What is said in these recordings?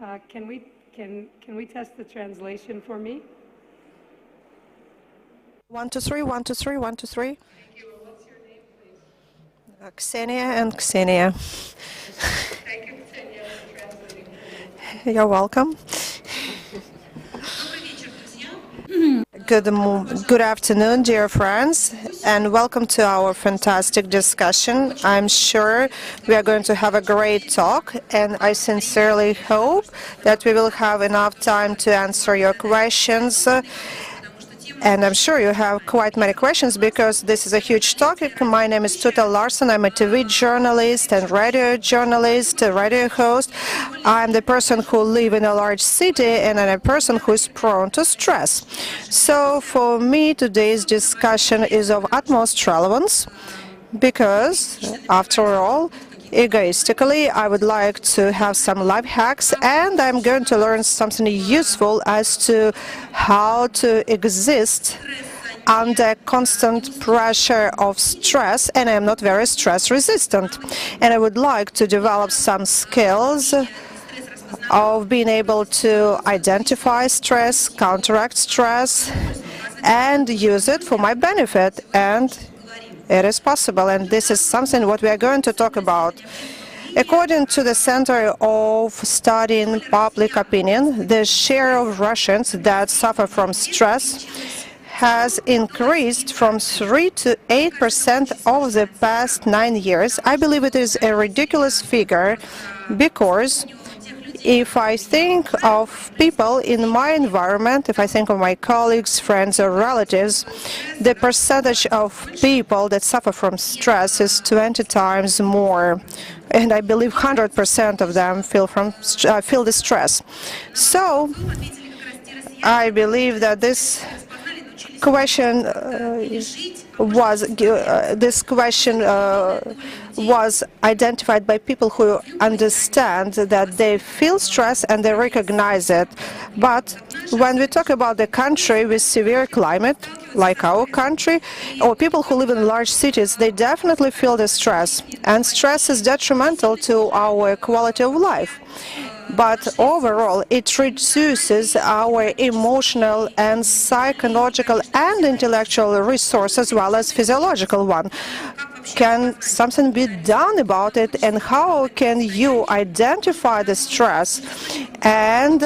Can we test the translation for me? 1, 2, 3, 1, 2, 3, 1, 2, 3. Thank you. Well, what's your name, please? Ksenia and Ksenia. Thank you, Ksenia, for translating for me. You're welcome. Good afternoon, dear friends, and welcome to our fantastic discussion. I'm sure we are going to have a great talk, and I sincerely hope that we will have enough time to answer your questions. And I'm sure you have quite many questions because this is a huge topic. My name is Tuta Larsen. I'm a TV journalist and radio journalist, a radio host. I'm the person who lives in a large city and I'm a person who is prone to stress. So for me, today's discussion is of utmost relevance because, after all, egoistically, I would like to have some life hacks, and I'm going to learn something useful as to how to exist under constant pressure of stress, and I'm not very stress resistant. And I would like to develop some skills of being able to identify stress, counteract stress, and use it for my benefit. And it is possible, and this is something what we are going to talk about. According to the Center of Studying Public Opinion, the share of Russians that suffer from stress has increased from 3 to 8% over the past 9 years. I believe it is a ridiculous figure because if I think of people in my environment, if I think of my colleagues, friends, or relatives, the percentage of people that suffer from stress is 20 times more. And I believe 100% of them feel the stress. So I believe that this question was identified by people who understand that they feel stress and they recognize it. But when we talk about the country with severe climate, like our country, or people who live in large cities, they definitely feel the stress. And stress is detrimental to our quality of life. But overall, it reduces our emotional and psychological and intellectual resource as well as physiological one. Can something be done about it, and how can you identify the stress, and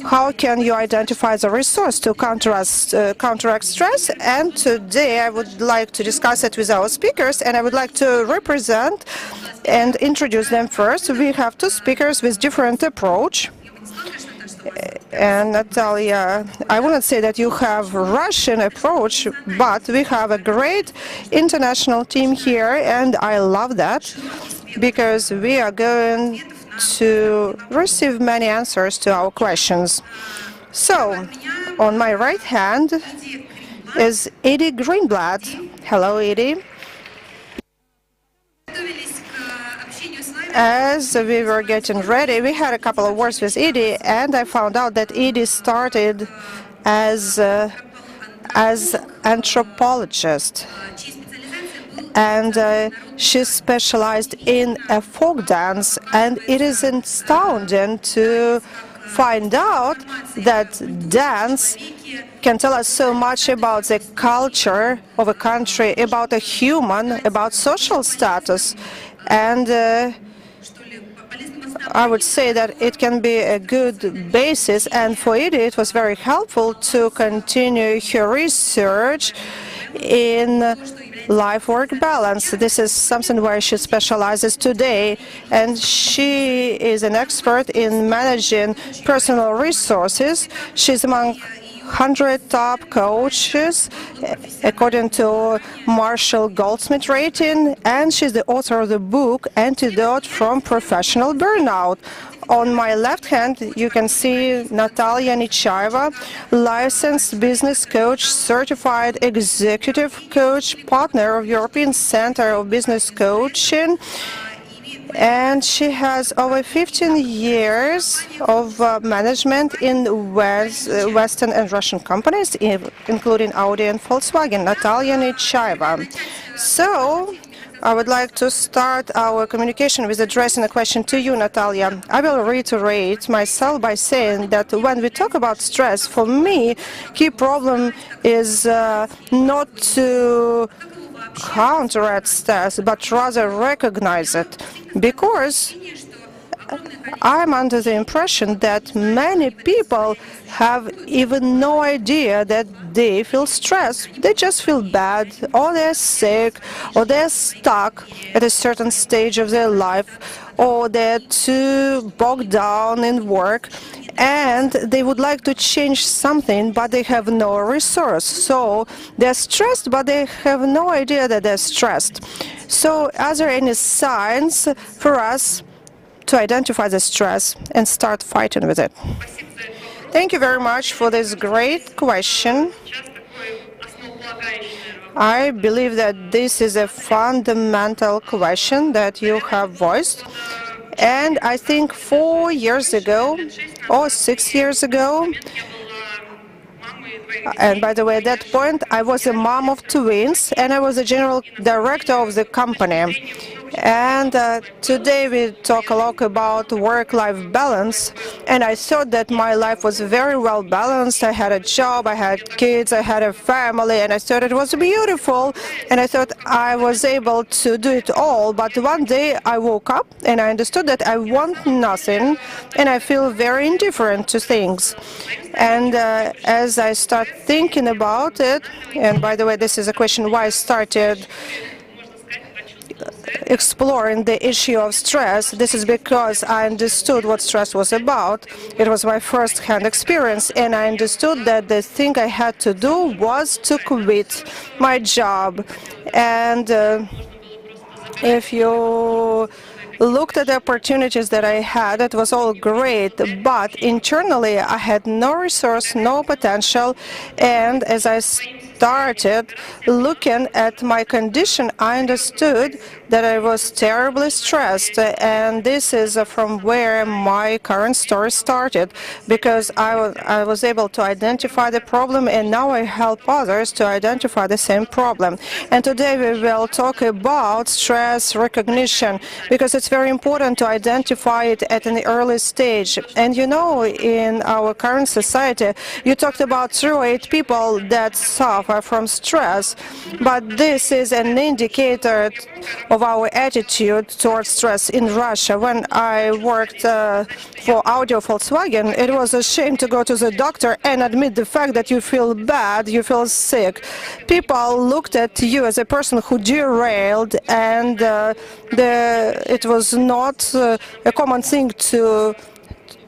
how can you identify the resource to counteract stress? And today I would like to discuss it with our speakers, and I would like to represent and introduce them first. We have two speakers with different approach. And Natalia, I wouldn't say that you have Russian approach, but we have a great international team here, and I love that because we are going to receive many answers to our questions. So, on my right hand is Edie Greenblatt. Hello, Edie. As we were getting ready, we had a couple of words with Edie, and I found out that Edie started as anthropologist, and she specialized in a folk dance, and it is astounding to find out that dance can tell us so much about the culture of a country, about a human, about social status, and I would say that it can be a good basis, and for Edie it was very helpful to continue her research in life-work balance. This is something where she specializes today, and she is an expert in managing personal resources. She's among 100 top coaches according to Marshall Goldsmith rating, and she's the author of the book Antidote from Professional Burnout. On my left hand, you can see Natalia Nechaeva, licensed business coach, certified executive coach, partner of European Center of Business Coaching, and she has over 15 years of management in Western and Russian companies, including Audi and Volkswagen. Natalia Nechaeva. So, I would like to start our communication with addressing a question to you, Natalia. I will reiterate myself by saying that when we talk about stress, for me, key problem is not to counteract stress, but rather recognize it. Because I'm under the impression that many people have even no idea that they feel stressed. They just feel bad, or they're sick, or they're stuck at a certain stage of their life, or they're too bogged down in work, and they would like to change something, but they have no resource. So they're stressed, but they have no idea that they're stressed. So are there any signs for us to identify the stress and start fighting with it? Thank you very much for this great question. I believe that this is a fundamental question that you have voiced. And I think 4 years ago or 6 years ago, and by the way, at that point, I was a mom of twins, and I was the general director of the company. And today we talk a lot about work-life balance, and I thought that my life was very well balanced. I had a job, I had kids, I had a family, and I thought it was beautiful, and I thought I was able to do it all. But one day I woke up and I understood that I want nothing, and I feel very indifferent to things. And as I start thinking about it, and by the way, this is a question why I started exploring the issue of stress. This is because I understood what stress was about. It was my first-hand experience, and I understood that the thing I had to do was to quit my job. And if you looked at the opportunities that I had, it was all great, but internally I had no resource, no potential, and as I started looking at my condition, I understood that I was terribly stressed, and this is from where my current story started, because I was able to identify the problem, and now I help others to identify the same problem. And today we will talk about stress recognition, because it's very important to identify it at an early stage. And you know, in our current society, you talked about 0.8 people that suffer from stress, but this is an indicator of our attitude towards stress. In Russia, when I worked for Audio Volkswagen, it was a shame to go to the doctor and admit the fact that you feel bad, you feel sick. People looked at you as a person who derailed, and it was not a common thing to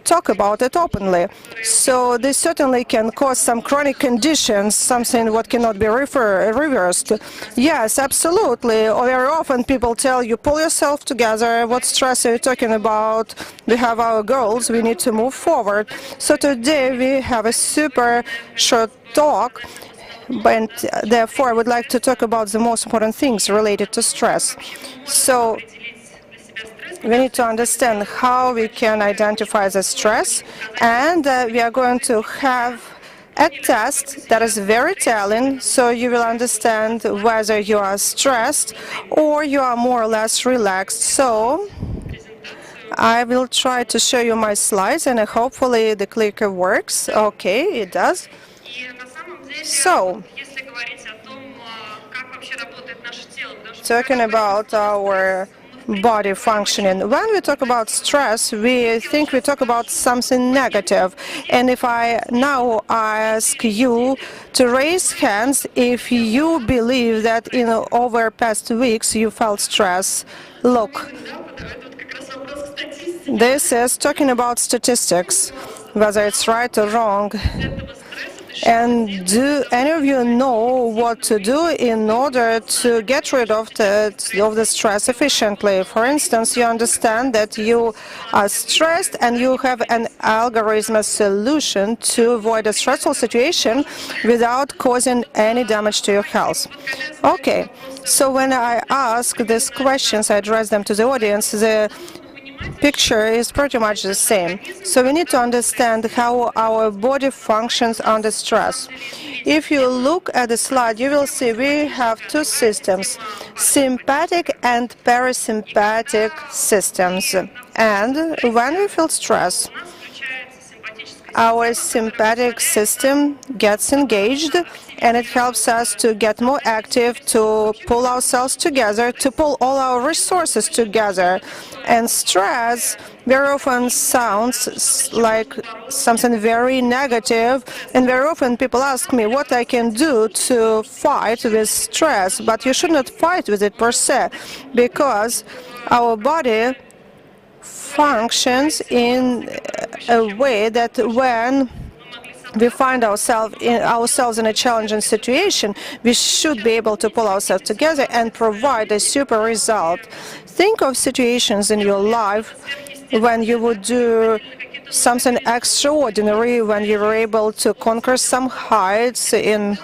talk about it openly. So this certainly can cause some chronic conditions, something what cannot be reversed. Yes, absolutely. Or very often people tell you, pull yourself together, what stress are you talking about? We have our goals, we need to move forward. So today we have a super short talk, but therefore I would like to talk about the most important things related to stress. So we need to understand how we can identify the stress, and we are going to have a test that is very telling, so you will understand whether you are stressed or you are more or less relaxed. So I will try to show you my slides, and hopefully the clicker works. Okay, it does. So, talking about our body functioning. When we talk about stress, we think we talk about something negative. And if I now ask you to raise hands if you believe that in over past weeks you felt stress. Look, this is talking about statistics, whether it's right or wrong. And do any of you know what to do in order to get rid of the stress efficiently? For instance, you understand that you are stressed and you have an algorithm, a solution to avoid a stressful situation without causing any damage to your health. Okay, so when I ask these questions, I address them to the audience, the picture is pretty much the same. So we need to understand how our body functions under stress. If you look at the slide, you will see we have two systems, sympathetic and parasympathetic systems. And when we feel stress, our sympathetic system gets engaged, and it helps us to get more active, to pull ourselves together, to pull all our resources together. And stress very often sounds like something very negative, and very often people ask me what I can do to fight with stress, but you should not fight with it per se, because our body functions in a way that when we find ourselves in a challenging situation, we should be able to pull ourselves together and provide a super result. Think of situations in your life when you would do something extraordinary, when you were able to conquer some heights in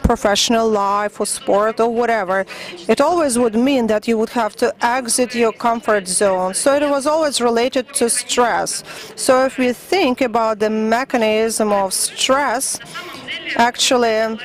professional life or sport or whatever. It always would mean that you would have to exit your comfort zone. So it was always related to stress. So if we think about the mechanism of stress, actually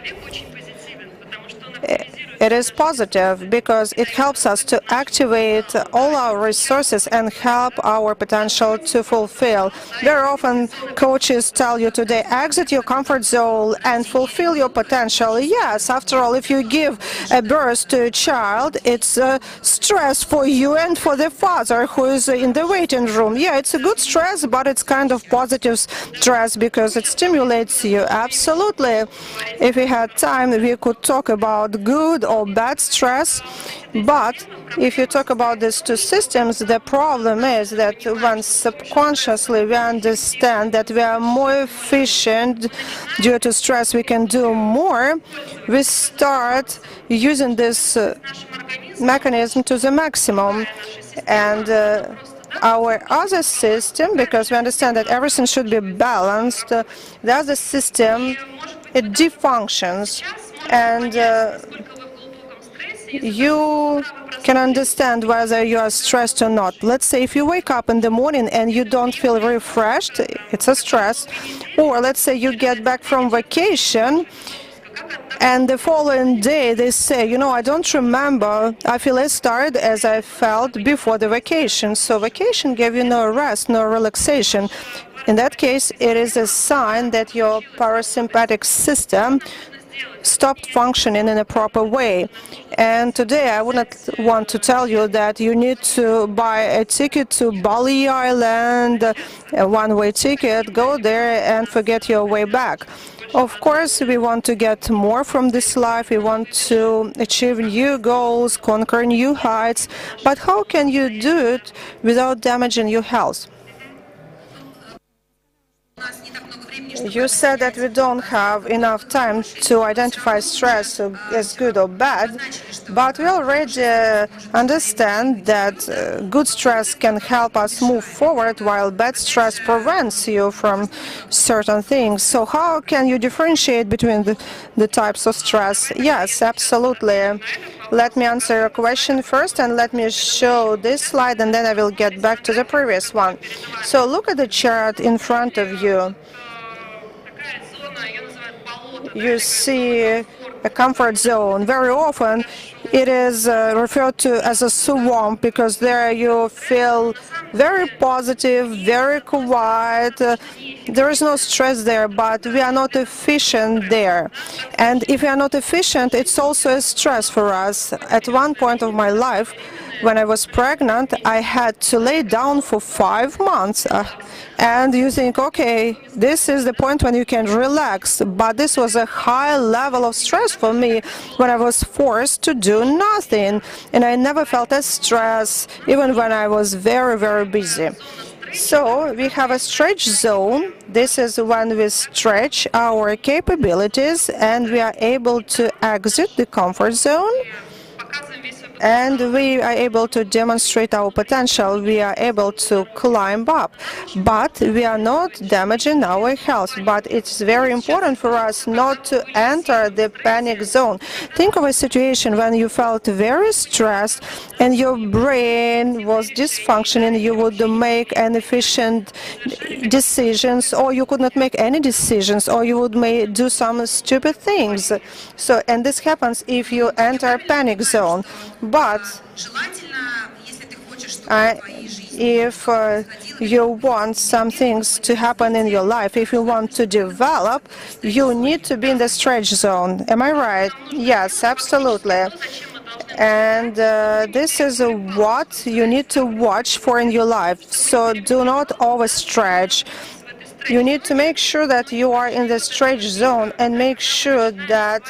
it is positive because it helps us to activate all our resources and help our potential to fulfill. Very often coaches tell you today, exit your comfort zone and fulfill your potential. Yes, after all, if you give a birth to a child, it's stress for you and for the father who is in the waiting room. Yeah, it's a good stress, but it's kind of positive stress because it stimulates you. Absolutely. If we had time, we could talk about good or bad stress, but if you talk about these two systems, the problem is that when subconsciously we understand that we are more efficient due to stress, we can do more, we start using this mechanism to the maximum. And our other system, because we understand that everything should be balanced, the other system, it defunctions, and you can understand whether you are stressed or not. Let's say if you wake up in the morning and you don't feel refreshed, it's a stress. Or let's say you get back from vacation and the following day they say, you know, I don't remember, I feel as tired as I felt before the vacation. So vacation gave you no rest, no relaxation. In that case, it is a sign that your parasympathetic system stopped functioning in a proper way. And today I would not want to tell you that you need to buy a ticket to Bali Island, a one-way ticket, go there and forget your way back. Of course, we want to get more from this life, we want to achieve new goals, conquer new heights, but how can you do it without damaging your health? You said that we don't have enough time to identify stress as good or bad, but we already understand that good stress can help us move forward while bad stress prevents you from certain things. So how can you differentiate between the types of stress? Yes, absolutely. Let me answer your question first, and let me show this slide, and then I will get back to the previous one. So look at the chart in front of you. You see a comfort zone. Very often it is referred to as a swamp because there you feel very positive, very quiet. There is no stress there, but we are not efficient there. And if we are not efficient, it's also a stress for us. At one point of my life, when I was pregnant, I had to lay down for 5 months. And you think, okay, this is the point when you can relax. But this was a high level of stress for me when I was forced to do nothing. And I never felt as stressed, even when I was very, very busy. So we have a stretch zone. This is when we stretch our capabilities and we are able to exit the comfort zone. and we are able to demonstrate our potential. We are able to climb up, but we are not damaging our health. But it's very important for us not to enter the panic zone. Think of a situation when you felt very stressed and your brain was dysfunctioning. You would make inefficient decisions, or you could not make any decisions, or you would do some stupid things. So, and this happens if you enter panic zone. But if you want some things to happen in your life, if you want to develop, you need to be in the stretch zone. Am I right? Yes, absolutely. And this is what you need to watch for in your life. So do not overstretch. You need to make sure that you are in the stretch zone and make sure that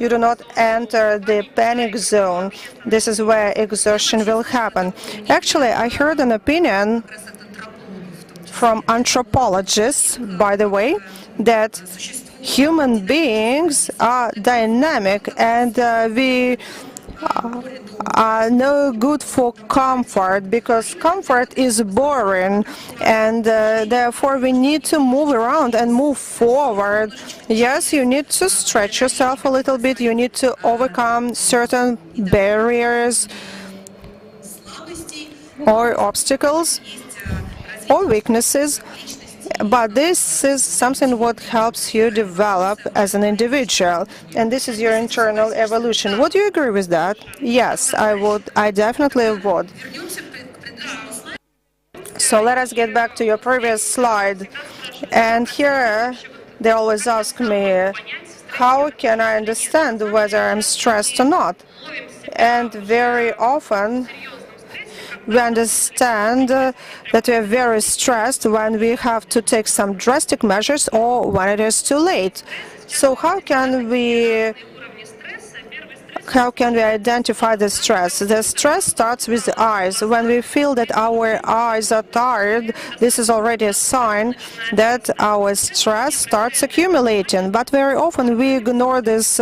you do not enter the panic zone. This is where exhaustion will happen. Actually, I heard an opinion from anthropologists, by the way, that human beings are dynamic and we are no good for comfort, because comfort is boring, and therefore we need to move around and move forward. Yes, you need to stretch yourself a little bit, you need to overcome certain barriers or obstacles or weaknesses, but this is something what helps you develop as an individual, and this is your internal evolution. Would you agree with that? Yes, I would. I definitely would. So let us get back to your previous slide. And here they always ask me, how can I understand whether I'm stressed or not? And very often we understand that we are very stressed when we have to take some drastic measures or when it is too late. So how can we identify the stress? The stress starts with the eyes. When we feel that our eyes are tired, this is already a sign that our stress starts accumulating. But very often we ignore this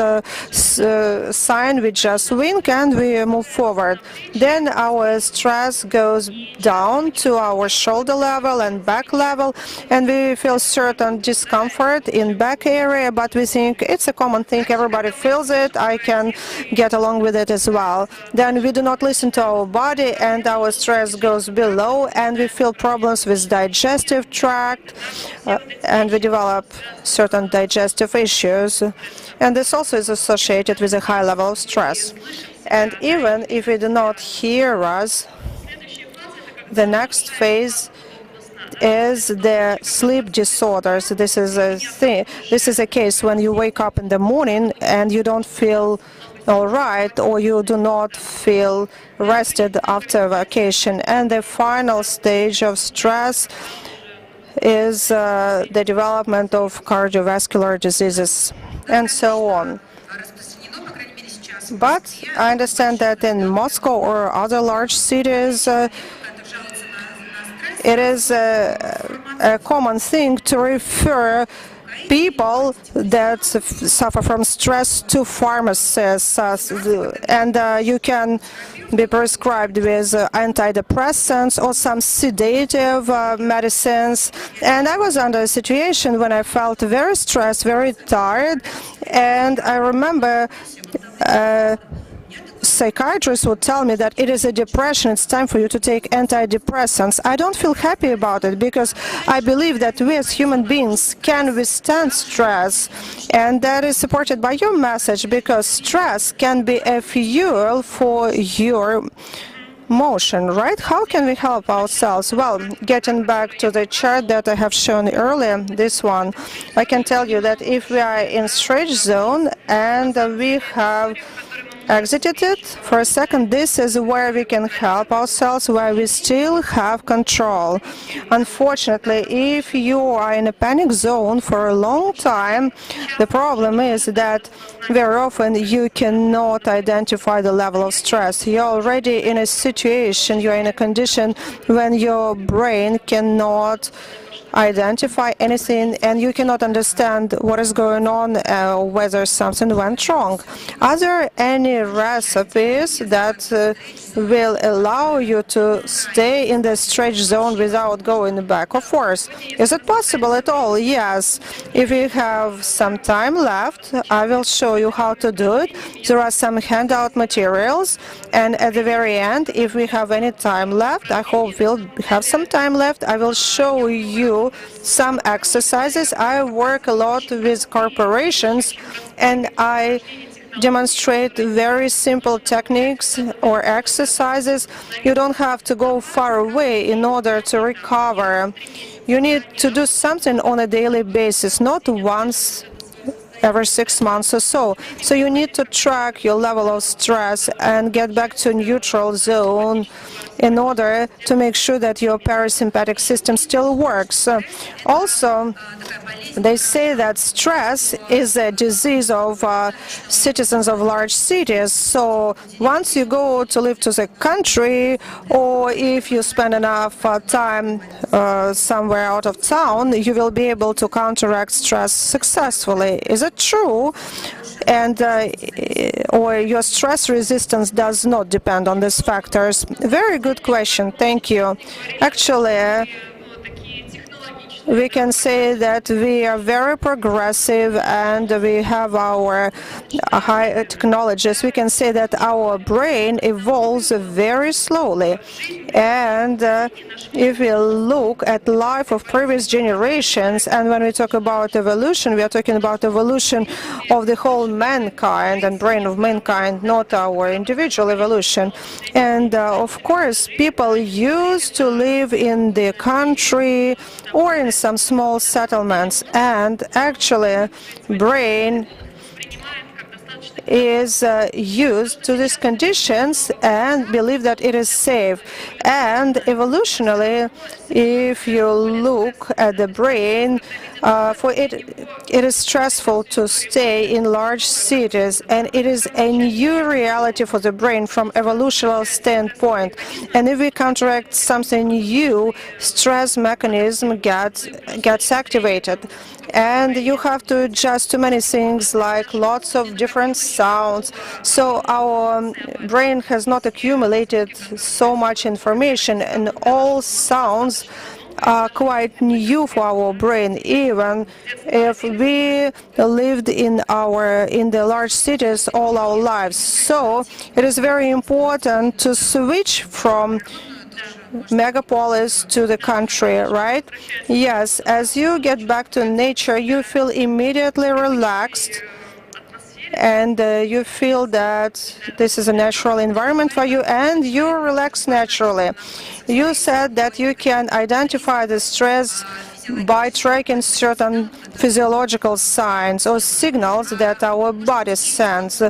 sign, we just wink and we move forward. Then our stress goes down to our shoulder level and back level, and we feel certain discomfort in back area, but we think it's a common thing, everybody feels it, I can get along with it as well. Then we do not listen to our body and our stress goes below, and we feel problems with digestive tract and we develop certain digestive issues, and this also is associated with a high level of stress. And even if we do not hear us, the next phase is the sleep disorders. This is a thing. This is a case when you wake up in the morning and you don't feel all right, or you do not feel rested after vacation. And the final stage of stress is the development of cardiovascular diseases and so on. But I understand that in Moscow or other large cities, it is a common thing to refer people that suffer from stress to pharmacists, and you can be prescribed with antidepressants or some sedative medicines. And I was under a situation when I felt very stressed, very tired, and I remember psychiatrists would tell me that it is a depression, it's time for you to take antidepressants. I don't feel happy about it, because I believe that we as human beings can withstand stress, and that is supported by your message, because stress can be a fuel for your motion, right? How can we help ourselves? Well, getting back to the chart that I have shown earlier, this one, I can tell you that if we are in stretch zone and we have exited it for a second, this is where we can help ourselves, where we still have control. Unfortunately, if you are in a panic zone for a long time, the problem is that very often you cannot identify the level of stress. You're already in a situation, you're in a condition when your brain cannot identify anything and you cannot understand what is going on, whether something went wrong. Are there any recipes that will allow you to stay in the stretch zone without going back or forth. Is it possible at all? Yes. If you have some time left, I will show you how to do it. There are some handout materials, and at the very end, if we have any time left, I hope we'll have some time left, I will show you some exercises. I work a lot with corporations, and I demonstrate very simple techniques or exercises. You don't have to go far away in order to recover. You need to do something on a daily basis, not once every 6 months or so. So you need to track your level of stress and get back to neutral zone in order to make sure that your parasympathetic system still works. Also, they say that stress is a disease of citizens of large cities. So once you go to live to the country, or if you spend enough time somewhere out of town, you will be able to counteract stress successfully. Is it true? And or your stress resistance does not depend on these factors? Very good question. Thank you. Actually, we can say that we are very progressive and we have our high technologies. We can say that our brain evolves very slowly. And if we look at life of previous generations, and when we talk about evolution, we are talking about evolution of the whole mankind and brain of mankind, not our individual evolution. And of course, people used to live in the country or in some small settlements, and actually brain is used to these conditions and believe that it is safe. And evolutionally, if you look at the brain, for it is stressful to stay in large cities, and it is a new reality for the brain from evolutionary standpoint. And if we counteract something new, stress mechanism gets activated. And you have to adjust to many things, like lots of different sounds. So our brain has not accumulated so much information, and all sounds are quite new for our brain, even if we lived in the large cities all our lives. So it is very important to switch from megapolis to the country, right? Yes, as you get back to nature, you feel immediately relaxed, and you feel that this is a natural environment for you, and you relax naturally. You said that you can identify the stress by tracking certain physiological signs or signals that our body sends.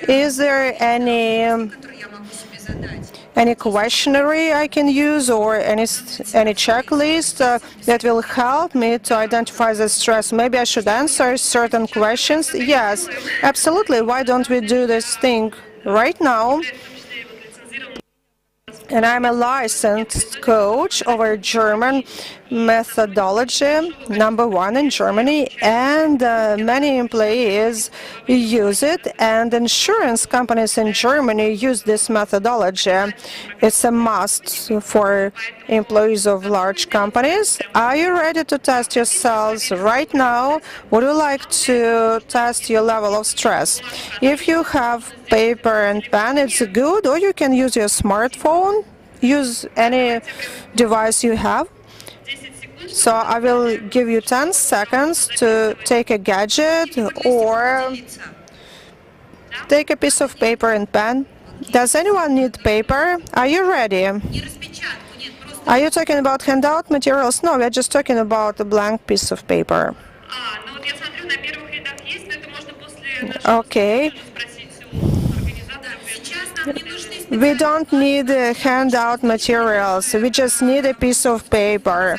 Is there any questionnaire I can use, or any checklist that will help me to identify the stress? Maybe I should answer certain questions. Yes, absolutely. Why don't we do this thing right now? And I'm a licensed coach over German methodology, #1 in Germany, and many employees use it, and insurance companies in Germany use this methodology. It's a must for employees of large companies. Are you ready to test yourselves right now? Would you like to test your level of stress? If you have paper and pen, it's good, or you can use your smartphone. Use any device you have. So I will give you 10 seconds to take a gadget or take a piece of paper and pen. Does anyone need paper? Are you ready? Are you talking about handout materials? No, we're just talking about a blank piece of paper. Okay. We don't need handout materials. We just need a piece of paper.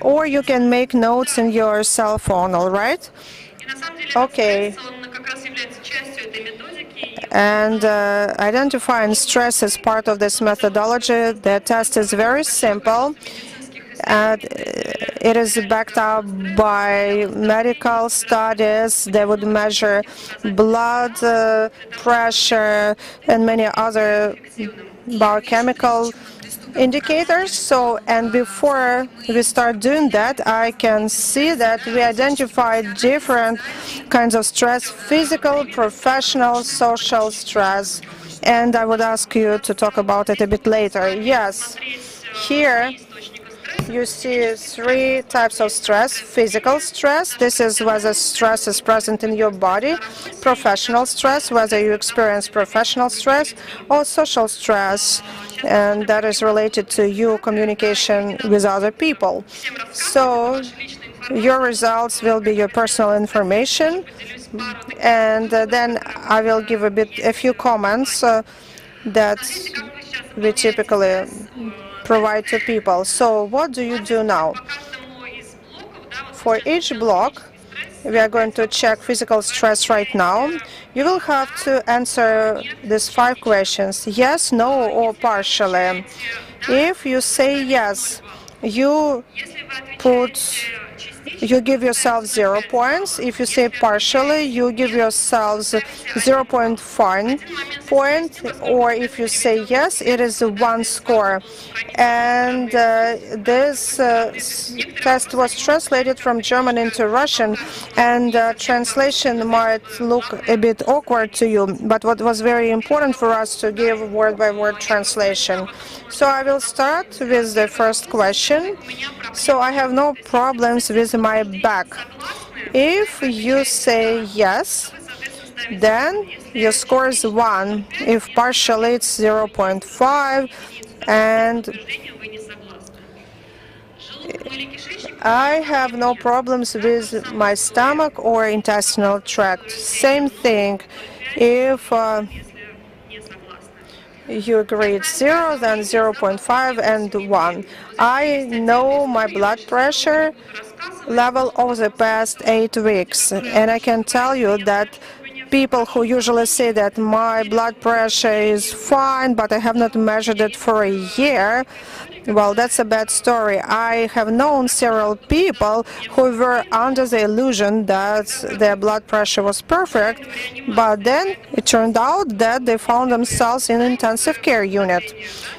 Or you can make notes in your cell phone, all right? Okay. And identifying stress as part of this methodology, the test is very simple. and it is backed up by medical studies. They would measure blood pressure and many other biochemical indicators. So, and before we start doing that, I can see that we identify different kinds of stress: physical, professional, social stress. And I would ask you to talk about it a bit later. Yes, here you see three types of stress. Physical stress, this is whether stress is present in your body. Professional stress, whether you experience professional stress, or social stress, and that is related to your communication with other people. So your results will be your personal information, and then I will give a few comments that we typically provide to people. So what do you do now? For each block, we are going to check physical stress right now. You will have to answer these 5 questions: yes, no, or partially. If you say yes, you give yourself 0 points. If you say partially, you give yourselves 0.5 point, or if you say yes, it is 1 score. And this test was translated from German into Russian, and translation might look a bit awkward to you, but what was very important for us to give word-by-word translation. So I will start with the first question. So I have no problems with my back. If you say yes, then your score is 1. If partially, it's 0.5. And I have no problems with my stomach or intestinal tract. Same thing. If you agree it's 0, then 0.5 and 1. I know my blood pressure level over the past 8 weeks, and I can tell you that people who usually say that my blood pressure is fine, but I have not measured it for a year, well, that's a bad story. I have known several people who were under the illusion that their blood pressure was perfect, but then it turned out that they found themselves in an intensive care unit.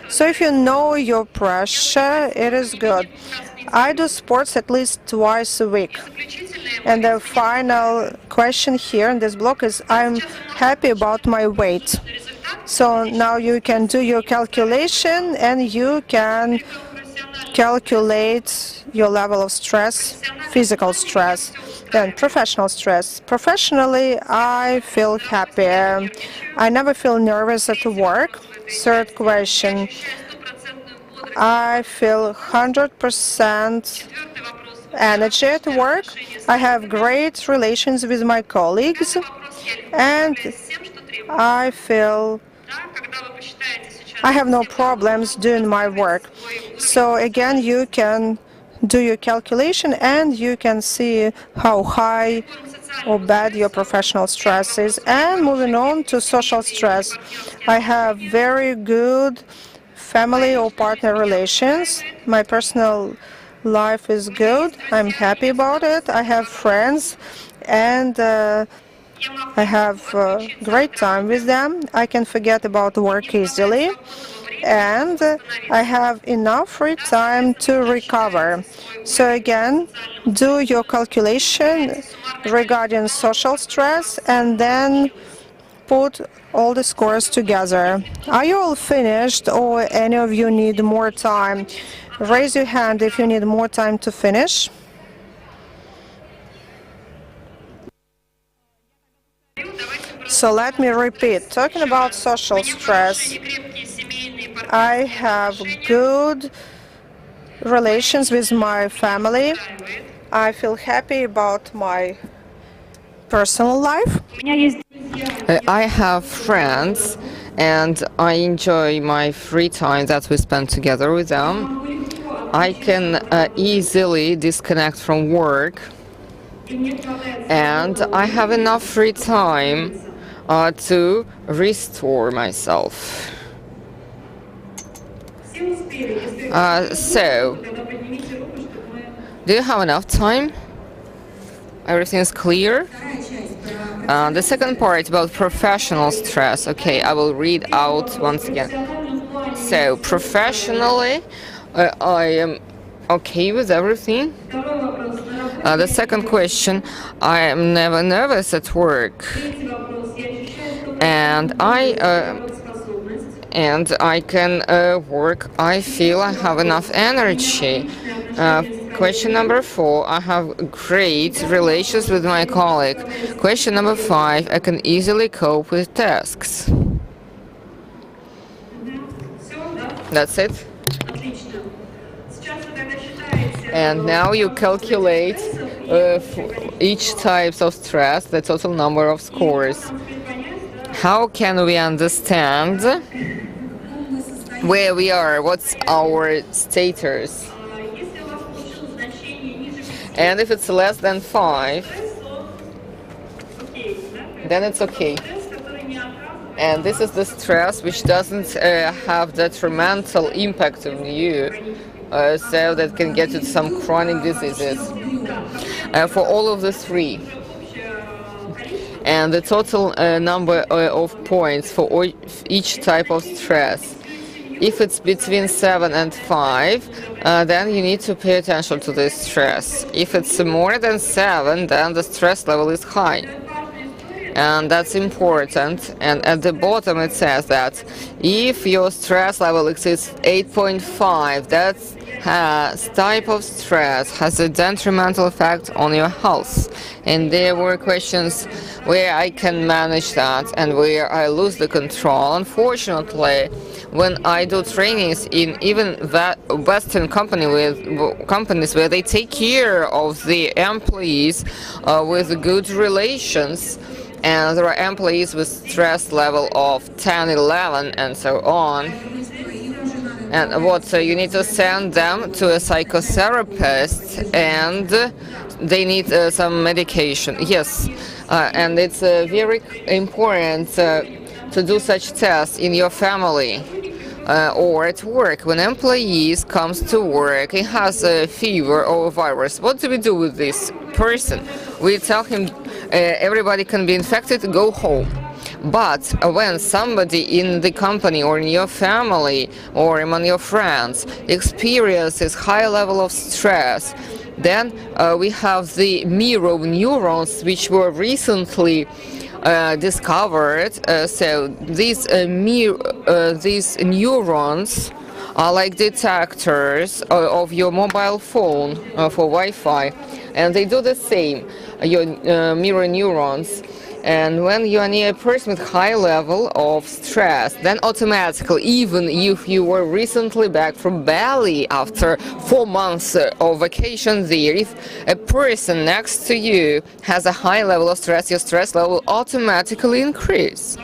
So if you know your pressure, it is good. I do sports at least twice a week. And the final question here in this block is: I'm happy about my weight. So now you can do your calculation and you can calculate your level of stress, physical stress, then professional stress. Professionally, I feel happy. I never feel nervous at work. Third question: I feel 100% energy at work. I have great relations with my colleagues, and I feel I have no problems doing my work. So again, you can do your calculation and you can see how high or bad your professional stress is. And moving on to social stress, I have very good family or partner relations. My personal life is good. I'm happy about it. I have friends, and I have a great time with them. I can forget about work easily, and I have enough free time to recover. So again, do your calculation regarding social stress and then put all the scores together. Are you all finished, or any of you need more time? Raise your hand if you need more time to finish. So let me repeat. Talking about social stress, I have good relations with my family. I feel happy about my personal life. I have friends and I enjoy my free time that we spend together with them. I can easily disconnect from work, and I have enough free time to restore myself. So Do you have enough time? Everything is clear? The second part about professional stress. Okay, I will read out once again. So, professionally, I am okay with everything. The second question, I am never nervous at work, and I can work. I feel I have enough energy. Question number 4, I have great relations with my colleague. Question number 5, I can easily cope with tasks. That's it. And now you calculate each type of stress, the total number of scores. How can we understand where we are? What's our status? And if it's less than 5, then it's okay. And this is the stress which doesn't have detrimental impact on you, so that can get to some chronic diseases. For all of the 3. And the total number of points for each type of stress. If it's between 7 and 5, then you need to pay attention to this stress. If it's more than 7, then the stress level is high. And that's important. And at the bottom it says that if your stress level exceeds 8.5, that type of stress has a detrimental effect on your health. And there were questions where I can manage that and where I lose the control. Unfortunately, when I do trainings in even Western companies where they take care of the employees with good relations, and there are employees with stress level of 10, 11, and so on. And what you need to send them to a psychotherapist, and they need some medication. Yes, and it's very important to do such tests in your family or at work. When employees comes to work, he has a fever or a virus. What do we do with this person? We tell him everybody can be infected, go home. But when somebody in the company or in your family or among your friends experiences high level of stress, then we have the mirror neurons, which were recently discovered. So these neurons are like detectors of your mobile phone for Wi-Fi, and they do the same, your mirror neurons. And when you are near a person with high level of stress, then automatically, even if you were recently back from Bali after 4 months of vacation there, if a person next to you has a high level of stress, your stress level will automatically increase.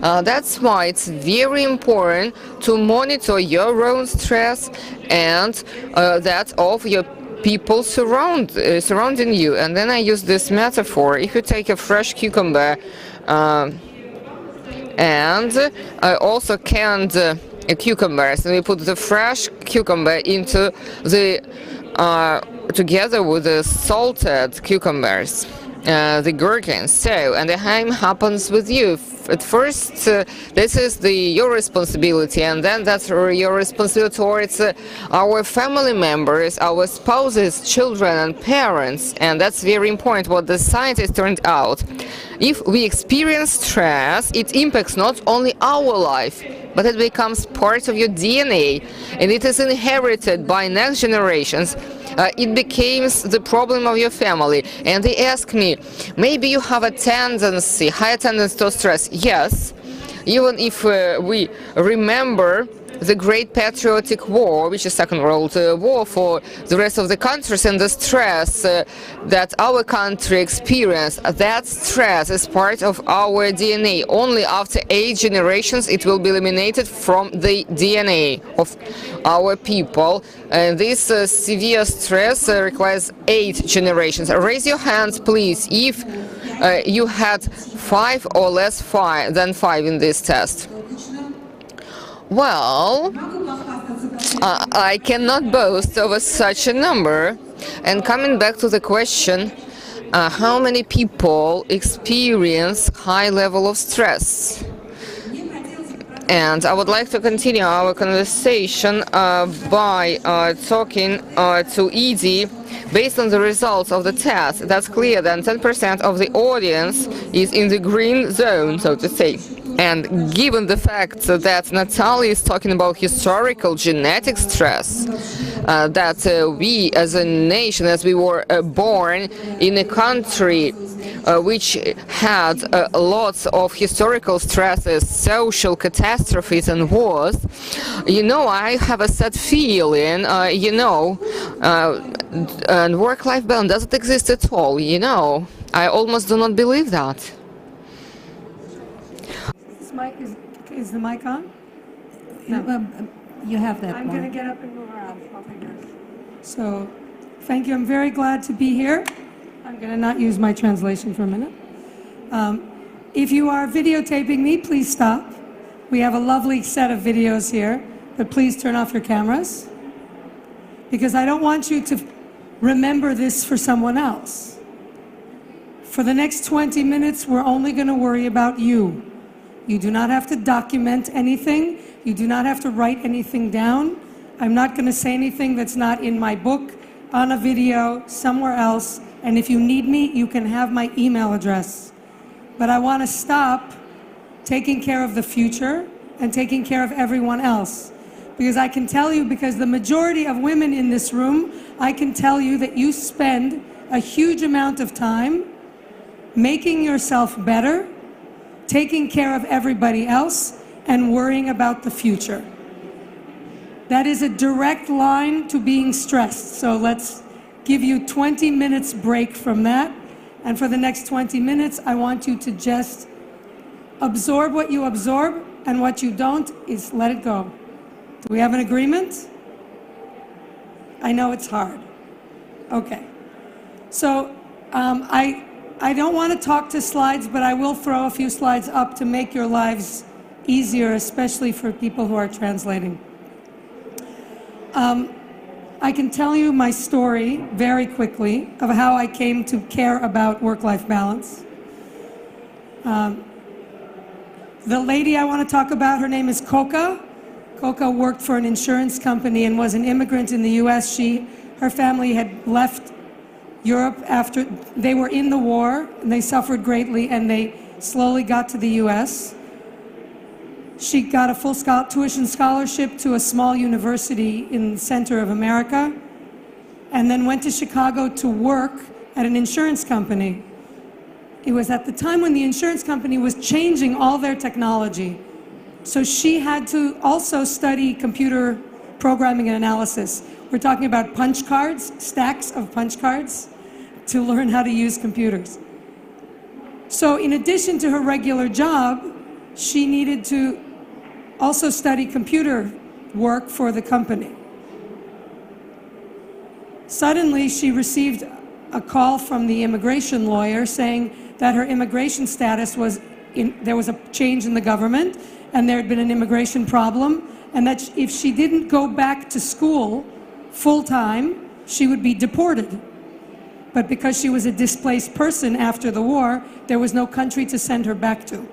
That's why it's very important to monitor your own stress and that of your people surrounding you. And then I use this metaphor. If you take a fresh cucumber and also canned cucumbers, and we put the fresh cucumber into the together with the salted cucumbers, the gherkins. So, and the same happens with you. At first, this is your responsibility, and then that's your responsibility towards our family members, our spouses, children, and parents. And that's very important. What the scientists turned out: if we experience stress, it impacts not only our life, but it becomes part of your DNA, and it is inherited by next generations. It becomes the problem of your family. And they ask me, maybe you have a high tendency to stress. Yes, even if we remember the Great Patriotic War, which is Second World War for the rest of the countries, and the stress that our country experienced, that stress is part of our DNA. Only after 8 generations it will be eliminated from the DNA of our people. And this severe stress requires 8 generations. Raise your hands, please, if you had 5 or less than 5 in this test. Well, I cannot boast over such a number. And coming back to the question, how many people experience high level of stress? And I would like to continue our conversation by talking to Edie. Based on the results of the test, that's clear that 10% of the audience is in the green zone, so to say. And given the fact that Natalia is talking about historical genetic stress, that we as a nation, as we were born in a country which had lots of historical stresses, social catastrophes and wars, you know, I have a sad feeling, you know, and work-life balance doesn't exist at all, you know. I almost do not believe that. Is the mic on? No. You have that I'm one. going to get up and move around. So, thank you. I'm very glad to be here. I'm going to not use my translation for a minute. If you are videotaping me, please stop. We have a lovely set of videos here, but please turn off your cameras, because I don't want you to remember this for someone else. For the next 20 minutes, we're only going to worry about you. You do not have to document anything. You do not have to write anything down. I'm not going to say anything that's not in my book, on a video, somewhere else. And if you need me, you can have my email address. But I want to stop taking care of the future and taking care of everyone else. Because I can tell you, because the majority of women in this room, I can tell you that you spend a huge amount of time making yourself better, taking care of everybody else, and worrying about the future. That is a direct line to being stressed. So let's give you 20 minutes break from that. And for the next 20 minutes, I want you to just absorb what you absorb, and what you don't is let it go. Do we have an agreement? I know it's hard. Okay. So I don't want to talk to slides, but I will throw a few slides up to make your lives easier, especially for people who are translating. I can tell you my story very quickly of how I came to care about work-life balance. The lady I want to talk about, her name is Coca. Coca worked for an insurance company and was an immigrant in the US. Her family had left Europe after they were in the war, and they suffered greatly, and they slowly got to the US. She got a full tuition scholarship to a small university in the center of America, and then went to Chicago to work at an insurance company. It was at the time when the insurance company was changing all their technology. So she had to also study computer programming and analysis. We're talking about punch cards, stacks of punch cards, to learn how to use computers. So in addition to her regular job, she needed to also study computer work for the company. Suddenly, she received a call from the immigration lawyer saying that her immigration status was there was a change in the government, and there had been an immigration problem, and that if she didn't go back to school full-time, she would be deported. But because she was a displaced person after the war, there was no country to send her back to.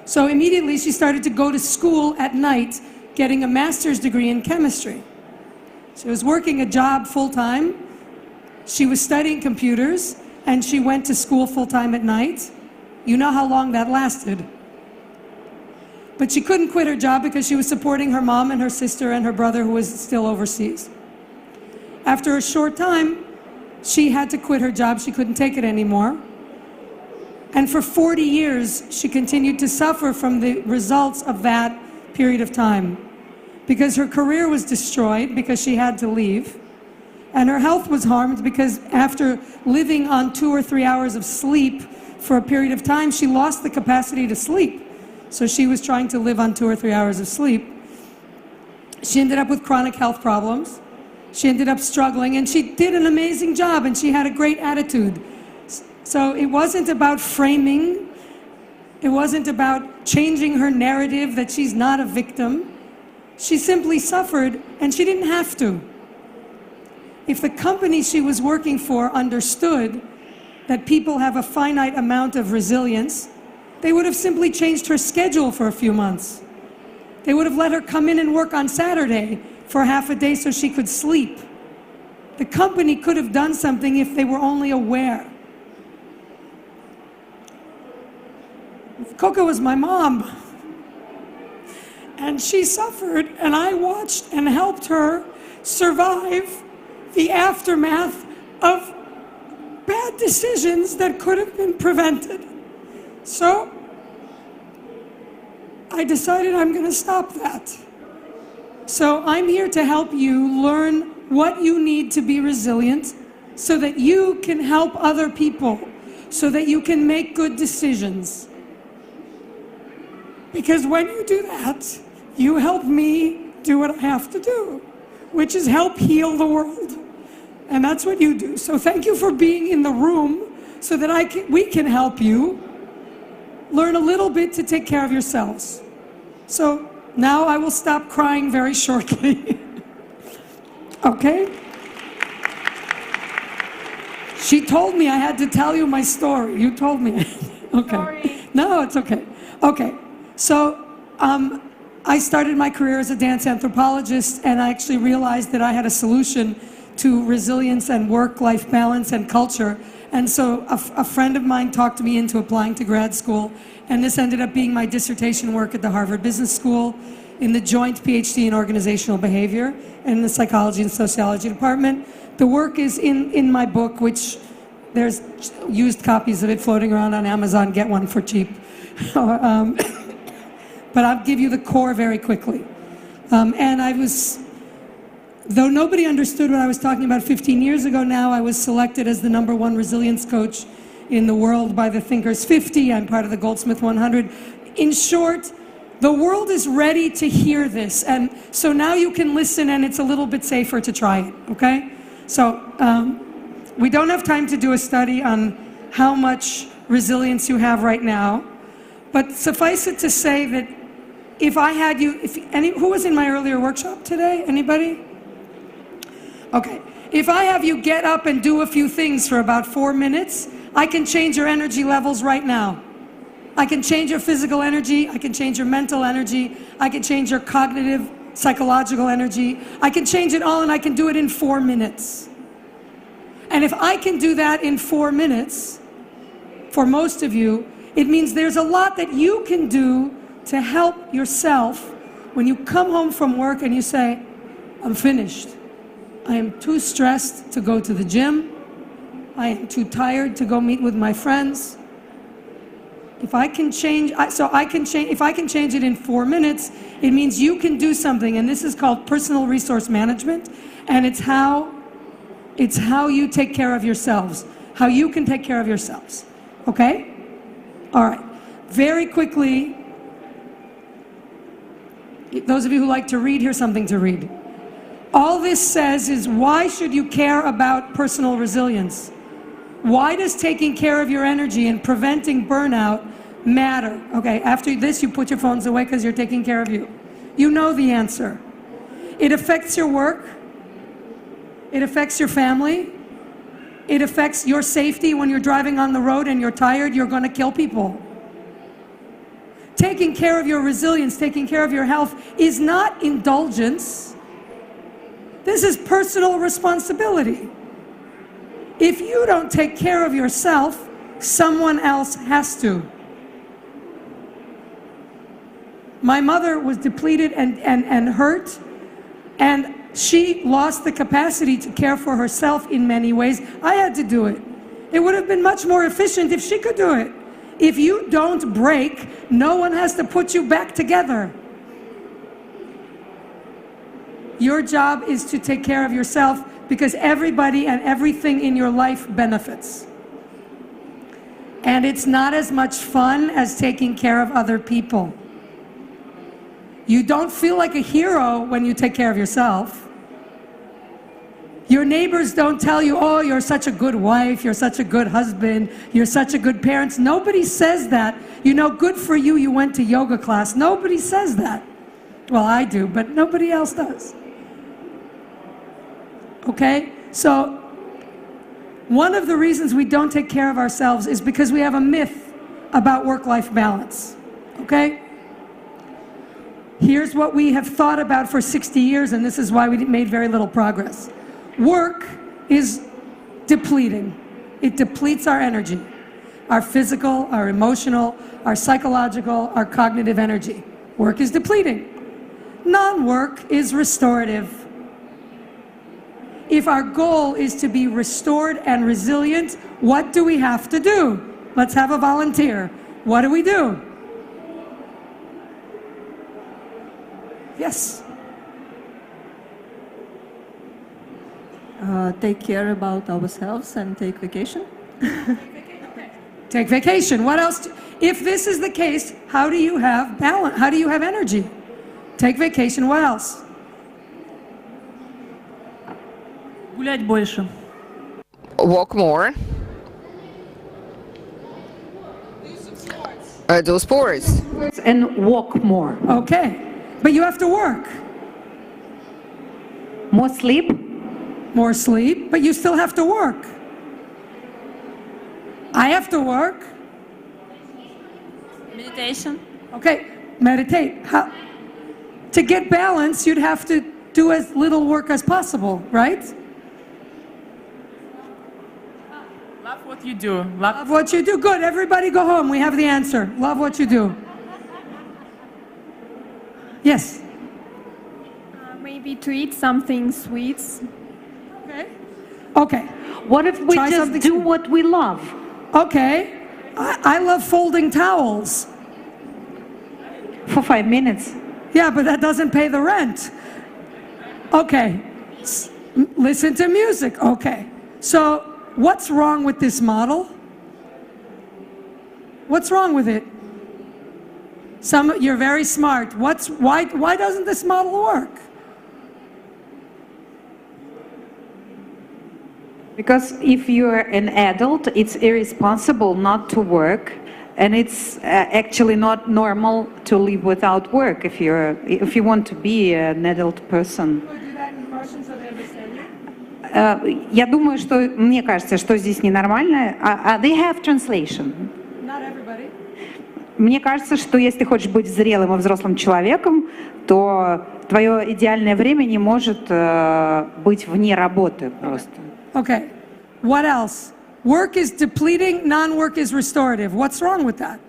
So immediately she started to go to school at night, getting a master's degree in chemistry. She was working a job full-time, she was studying computers, and she went to school full-time at night. You know how long that lasted. But she couldn't quit her job because she was supporting her mom and her sister and her brother, who was still overseas. After a short time, she had to quit her job. She couldn't take it anymore. And for 40 years, she continued to suffer from the results of that period of time, because her career was destroyed because she had to leave, and her health was harmed because after living on 2 or 3 hours of sleep for a period of time, she lost the capacity to sleep. So she was trying to live on 2 or 3 hours of sleep. She ended up with chronic health problems. She ended up struggling, and she did an amazing job, and she had a great attitude. So it wasn't about framing. It wasn't about changing her narrative that she's not a victim. She simply suffered, and she didn't have to. if the company she was working for understood that people have a finite amount of resilience, they would have simply changed her schedule for a few months. They would have let her come in and work on Saturday for half a day so she could sleep. The company could have done something if they were only aware. Coco was my mom, and she suffered, and I watched and helped her survive the aftermath of bad decisions that could have been prevented. So I decided I'm going to stop that. So I'm here to help you learn what you need to be resilient so that you can help other people, so that you can make good decisions. Because when you do that, you help me do what I have to do, which is help heal the world. And that's what you do. So thank you for being in the room so that we can help you learn a little bit to take care of yourselves. So now I will stop crying very shortly. Okay? She told me I had to tell you my story. You told me. Okay. Sorry. No, it's okay. Okay. So I started my career as a dance anthropologist, and I actually realized that I had a solution to resilience and work-life balance and culture. And so a friend of mine talked me into applying to grad school, and this ended up being my dissertation work at the Harvard Business School in the joint PhD in organizational behavior and in the psychology and sociology department. The work is in my book, which there's used copies of it floating around on Amazon. Get one for cheap. But I'll give you the core very quickly. Though nobody understood what I was talking about 15 years ago now, I was selected as the #1 resilience coach in the world by the Thinkers 50. I'm part of the Goldsmith 100. In short, the world is ready to hear this. And so now you can listen, and it's a little bit safer to try it, okay? So we don't have time to do a study on how much resilience you have right now. But suffice it to say that if I had you, who was in my earlier workshop today? Anybody? Okay. If I have you get up and do a few things for about 4 minutes, I can change your energy levels right now. I can change your physical energy. I can change your mental energy. I can change your cognitive, psychological energy. I can change it all, and I can do it in 4 minutes. And if I can do that in 4 minutes, for most of you, it means there's a lot that you can do to help yourself when you come home from work and you say, I'm finished. I am too stressed to go to the gym. I am too tired to go meet with my friends. If I can change it in 4 minutes, it means you can do something, and this is called personal resource management, and it's how you take care of yourselves, how you can take care of yourselves. Okay? All right. Very quickly, those of you who like to read, here's something to read. All this says is, why should you care about personal resilience? Why does taking care of your energy and preventing burnout matter? Okay, after this, you put your phones away because you're taking care of you. You know the answer. It affects your work. It affects your family. It affects your safety. When you're driving on the road and you're tired, you're going to kill people. Taking care of your resilience, taking care of your health is not indulgence. This is personal responsibility. If you don't take care of yourself, someone else has to. My mother was depleted and hurt, and she lost the capacity to care for herself in many ways. I had to do it. It would have been much more efficient if she could do it. If you don't break, no one has to put you back together. Your job is to take care of yourself, because everybody and everything in your life benefits. And it's not as much fun as taking care of other people. You don't feel like a hero when you take care of yourself. Your neighbors don't tell you, oh, you're such a good wife, you're such a good husband, you're such a good parent. Nobody says that. You know, good for you, you went to yoga class. Nobody says that. Well, I do, but nobody else does. Okay? So one of the reasons we don't take care of ourselves is because we have a myth about work-life balance, okay? Here's what we have thought about for 60 years, and this is why we made very little progress. Work is depleting. It depletes our energy, our physical, our emotional, our psychological, our cognitive energy. Work is depleting. Non-work is restorative. If our goal is to be restored and resilient, what do we have to do? Let's have a volunteer. What do we do? Yes. Take care about ourselves and take vacation. Take vacation. What else? If this is the case, how do you have balance? How do you have energy? Take vacation. What else? Гулять больше. Walk more. Do sports. And walk more. Okay. But you have to work. More sleep. More sleep, but you still have to work. I have to work. Meditation. Okay, meditate. How, to get balance, you'd have to do as little work as possible, right? Love what you do. Love what you do. Good, everybody go home. We have the answer. Love what you do. Yes? Maybe to eat something sweet. Okay. Okay. What if we Try just something do simple. what we love? Okay. I love folding towels. For 5 minutes. Yeah, but that doesn't pay the rent. Okay. Listen to music. Okay. So, what's wrong with this model? What's wrong with it? You're very smart. Why doesn't this model work? Because if you're an adult, it's irresponsible not to work, and it's actually not normal to live without work if you want to be an adult person. Я думаю, что мне кажется, что здесь ненормально. They have translation. Not everybody. Мне кажется, что если ты хочешь быть зрелым и взрослым человеком, то твое идеальное время не может быть вне работы просто. Okay. What else? Work is depleting, non-work is restorative. What's wrong with that?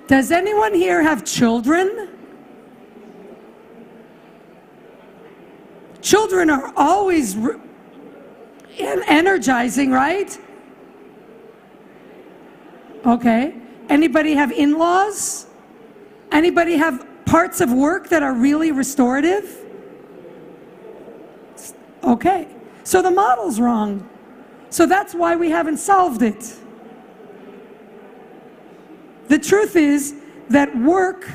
Does anyone here have children? Children are always energizing, right? Okay. Anybody have in-laws? Anybody have parts of work that are really restorative? Okay. So the model's wrong. So that's why we haven't solved it. The truth is that work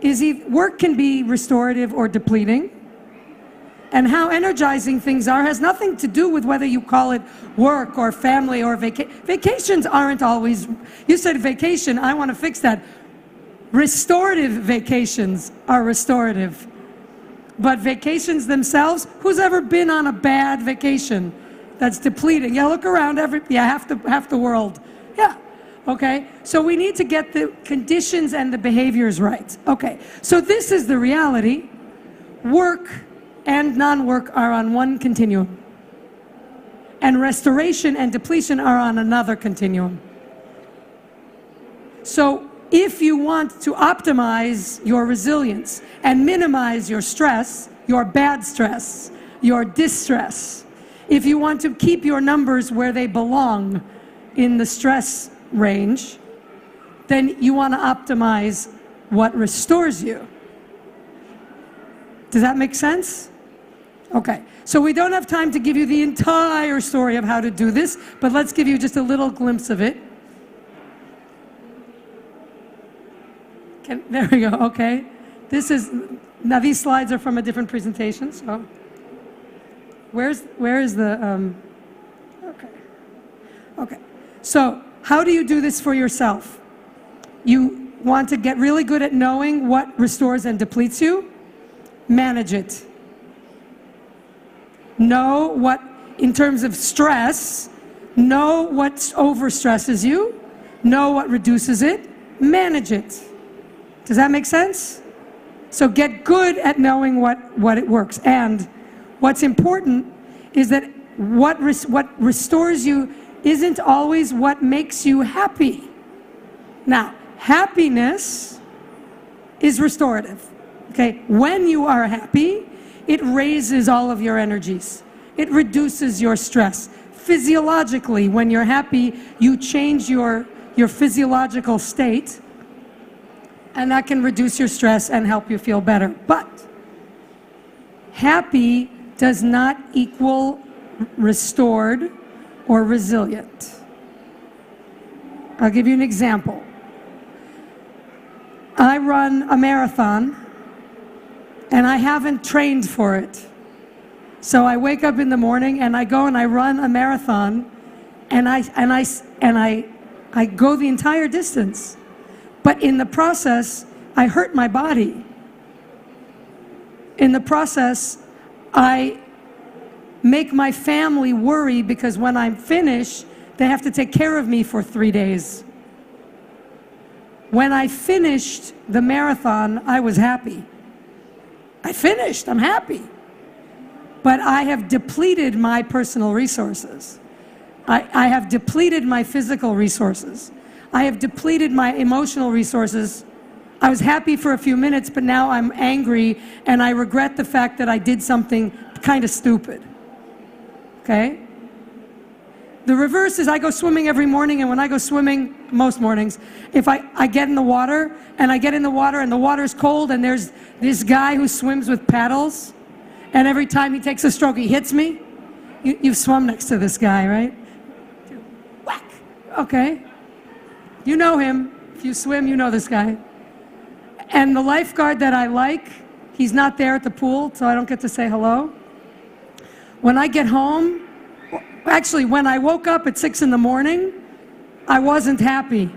can be restorative or depleting. And how energizing things are has nothing to do with whether you call it work or family or vacations aren't always, you said vacation, I want to fix that. Restorative vacations are restorative. But vacations themselves, who's ever been on a bad vacation that's depleting? Yeah, look around, half the world. Yeah, okay? So we need to get the conditions and the behaviors right. Okay, so this is the reality. Work and non-work are on one continuum. And restoration and depletion are on another continuum. So if you want to optimize your resilience and minimize your stress, your bad stress, your distress, if you want to keep your numbers where they belong in the stress range, then you want to optimize what restores you. Does that make sense? Okay, so we don't have time to give you the entire story of how to do this, but let's give you just a little glimpse of it. There we go, okay. Now these slides are from a different presentation, so. Where is the, okay. So, how do you do this for yourself? You want to get really good at knowing what restores and depletes you? Manage it. know what, in terms of stress, know what overstresses you, know what reduces it, manage it. Does that make sense? So get good at knowing what it works. And what's important is that what restores you isn't always what makes you happy. Now, happiness is restorative. Okay? When you are happy, it raises all of your energies. It reduces your stress. Physiologically, when you're happy, you change your physiological state, and that can reduce your stress and help you feel better. But happy does not equal restored or resilient. I'll give you an example. I run a marathon, and I haven't trained for it. So I wake up in the morning and I go and I run a marathon, and I go the entire distance. But in the process, I hurt my body. In the process, I make my family worry because when I'm finished, they have to take care of me for 3 days. When I finished the marathon, I was happy. I finished, I'm happy. But I have depleted my personal resources. I have depleted my physical resources. I have depleted my emotional resources. I was happy for a few minutes, but now I'm angry and I regret the fact that I did something kind of stupid. Okay? The reverse is I go swimming every morning, and when I go swimming, most mornings, if I get in the water, and I get in the water and the water's cold, and there's this guy who swims with paddles, and every time he takes a stroke, he hits me. You've swum next to this guy, right? Whack! Okay. You know him. If you swim, you know this guy. And the lifeguard that I like, he's not there at the pool, so I don't get to say hello. When I get home, actually, when I woke up at 6 in the morning, I wasn't happy.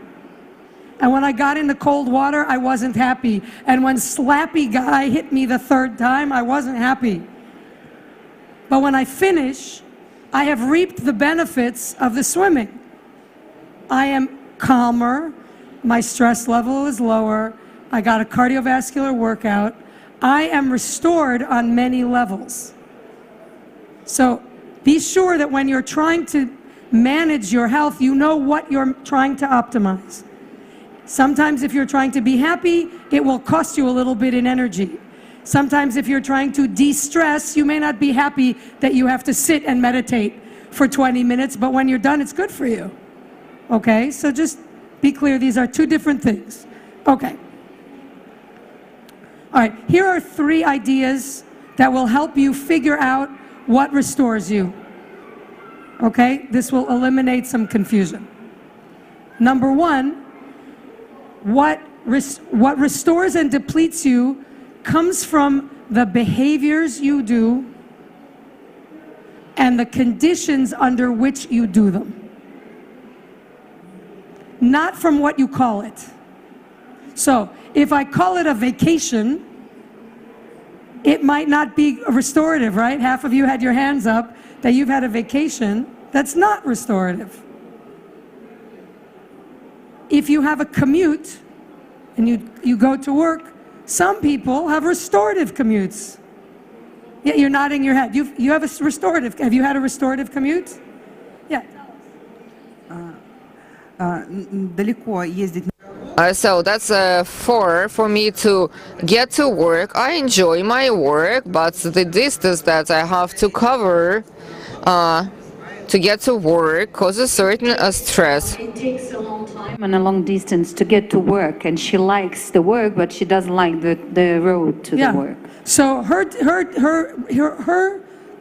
And when I got in the cold water, I wasn't happy. And when Slappy Guy hit me the 3rd time, I wasn't happy. But when I finish, I have reaped the benefits of the swimming. I am calmer, my stress level is lower, I got a cardiovascular workout, I am restored on many levels. So be sure that when you're trying to manage your health, you know what you're trying to optimize. Sometimes if you're trying to be happy, it will cost you a little bit in energy. Sometimes if you're trying to de-stress, you may not be happy that you have to sit and meditate for 20 minutes, but when you're done, it's good for you. Okay, so just be clear, these are 2 different things. Okay. All right, here are 3 ideas that will help you figure out what restores you. Okay, this will eliminate some confusion. Number 1, what restores and depletes you comes from the behaviors you do and the conditions under which you do them, not from what you call it. So if I call it a vacation, it might not be restorative, right? Half of you had your hands up that you've had a vacation. That's not restorative. If you have a commute and you go to work, some people have restorative commutes. Yeah, you're nodding your head. You have a restorative. Have you had a restorative commute? Yeah. Далеко ездить. So that's for me to get to work. I enjoy my work, but the distance that I have to cover to get to work causes certain stress. It takes a long time and a long distance to get to work, and she likes the work, but she doesn't like the road to the work. So her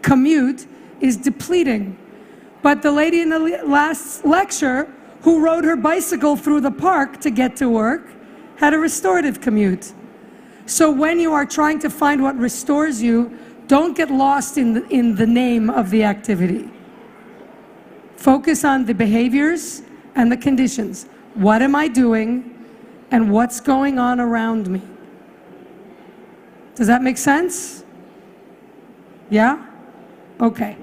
commute is depleting. But the lady in the last lecture who rode her bicycle through the park to get to work had a restorative commute. So when you are trying to find what restores you, don't get lost in the name of the activity. Focus on the behaviors and the conditions. What am I doing and what's going on around me? Does that make sense? Yeah? Okay.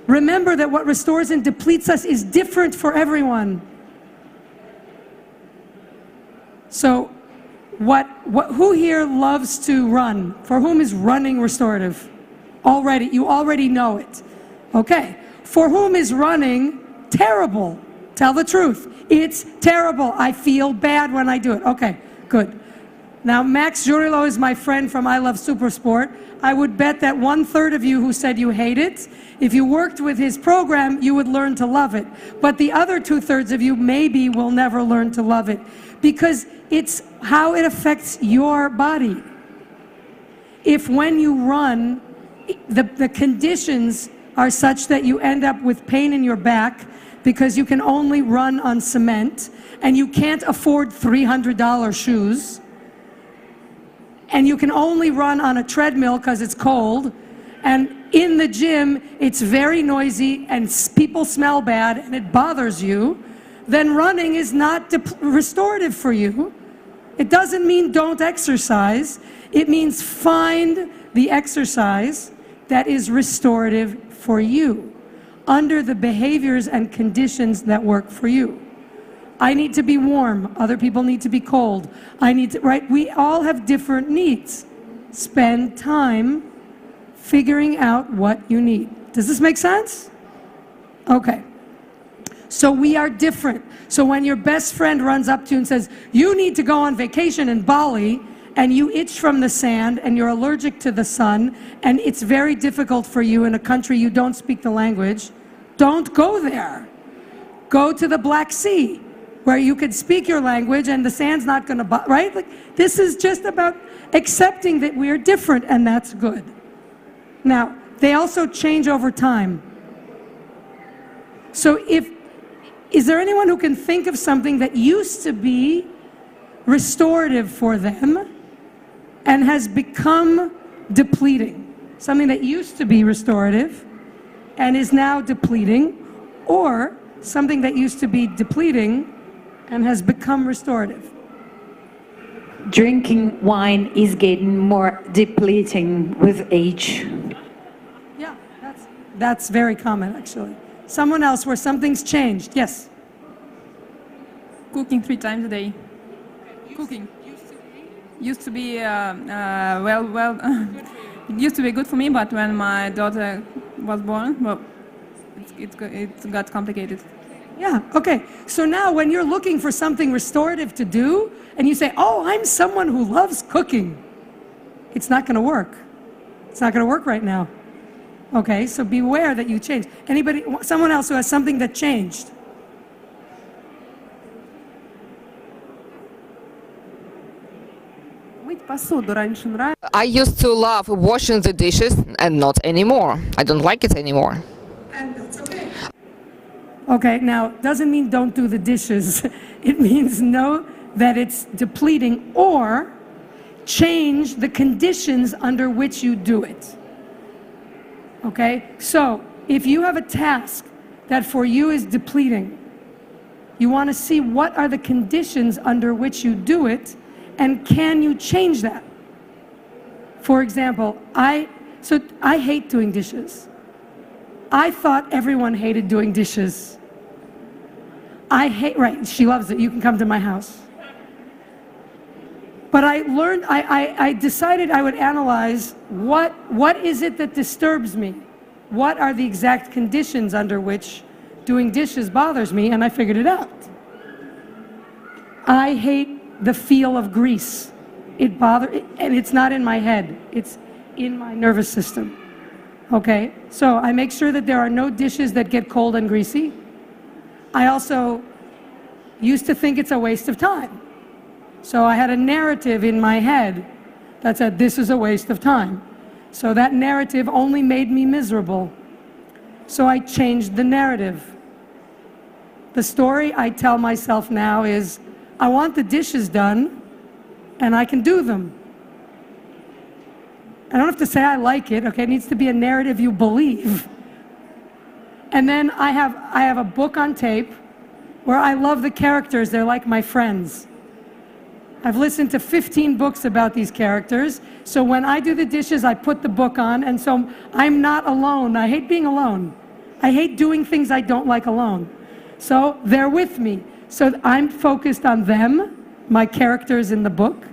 Remember that what restores and depletes us is different for everyone. So, who here loves to run? For whom is running restorative? Already, you already know it. Okay. For whom is running terrible? Tell the truth. It's terrible. I feel bad when I do it. Okay, good. Now, Max Jurilo is my friend from I Love Supersport. I would bet that 1/3 of you who said you hate it, if you worked with his program, you would learn to love it. But the other 2/3 of you maybe will never learn to love it because it's how it affects your body. If when you run, the conditions are such that you end up with pain in your back because you can only run on cement and you can't afford $300 shoes, and you can only run on a treadmill because it's cold, and in the gym it's very noisy and people smell bad and it bothers you, then running is not restorative for you. It doesn't mean don't exercise. It means find the exercise that is restorative for you under the behaviors and conditions that work for you. I need to be warm. Other people need to be cold. I need to, right? We all have different needs. Spend time figuring out what you need. Does this make sense? Okay. So we are different. So when your best friend runs up to you and says, you need to go on vacation in Bali, and you itch from the sand and you're allergic to the sun and it's very difficult for you in a country you don't speak the language, don't go there. Go to the Black Sea where you could speak your language and the sand's not going to, right? Like, this is just about accepting that we're different, and that's good. Now, they also change over time. So is there anyone who can think of something that used to be restorative for them and has become depleting? Something that used to be restorative and is now depleting, or something that used to be depleting and has become restorative? Drinking wine is getting more depleting with age. Yeah, that's very common, actually. Someone else where something's changed. Yes? Cooking 3 times a day. Cooking. Used to be, it used to be good for me, but when my daughter was born, well, it got complicated. Yeah, okay. So now when you're looking for something restorative to do, and you say, oh, I'm someone who loves cooking, it's not going to work. It's not going to work right now. Okay, so beware that you change. Anybody, someone else who has something that changed? I used to love washing the dishes and not anymore. I don't like it anymore. And that's okay. Okay, now, doesn't mean don't do the dishes. It means know that it's depleting, or change the conditions under which you do it. Okay, so if you have a task that for you is depleting, you want to see what are the conditions under which you do it, and can you change that? For example, I hate doing dishes. I thought everyone hated doing dishes. Right, she loves it. You can come to my house. But I learned, I decided I would analyze what is it that disturbs me? What are the exact conditions under which doing dishes bothers me? And I figured it out. I hate the feel of grease. And it's not in my head. It's in my nervous system. Okay, so I make sure that there are no dishes that get cold and greasy. I also used to think it's a waste of time. So I had a narrative in my head that said, this is a waste of time. So that narrative only made me miserable. So I changed the narrative. The story I tell myself now is, I want the dishes done, and I can do them. I don't have to say I like it, okay? It needs to be a narrative you believe. And then I have a book on tape where I love the characters. They're like my friends. I've listened to 15 books about these characters. So when I do the dishes, I put the book on, and so I'm not alone. I hate being alone. I hate doing things I don't like alone. So they're with me. So I'm focused on them, my characters in the book,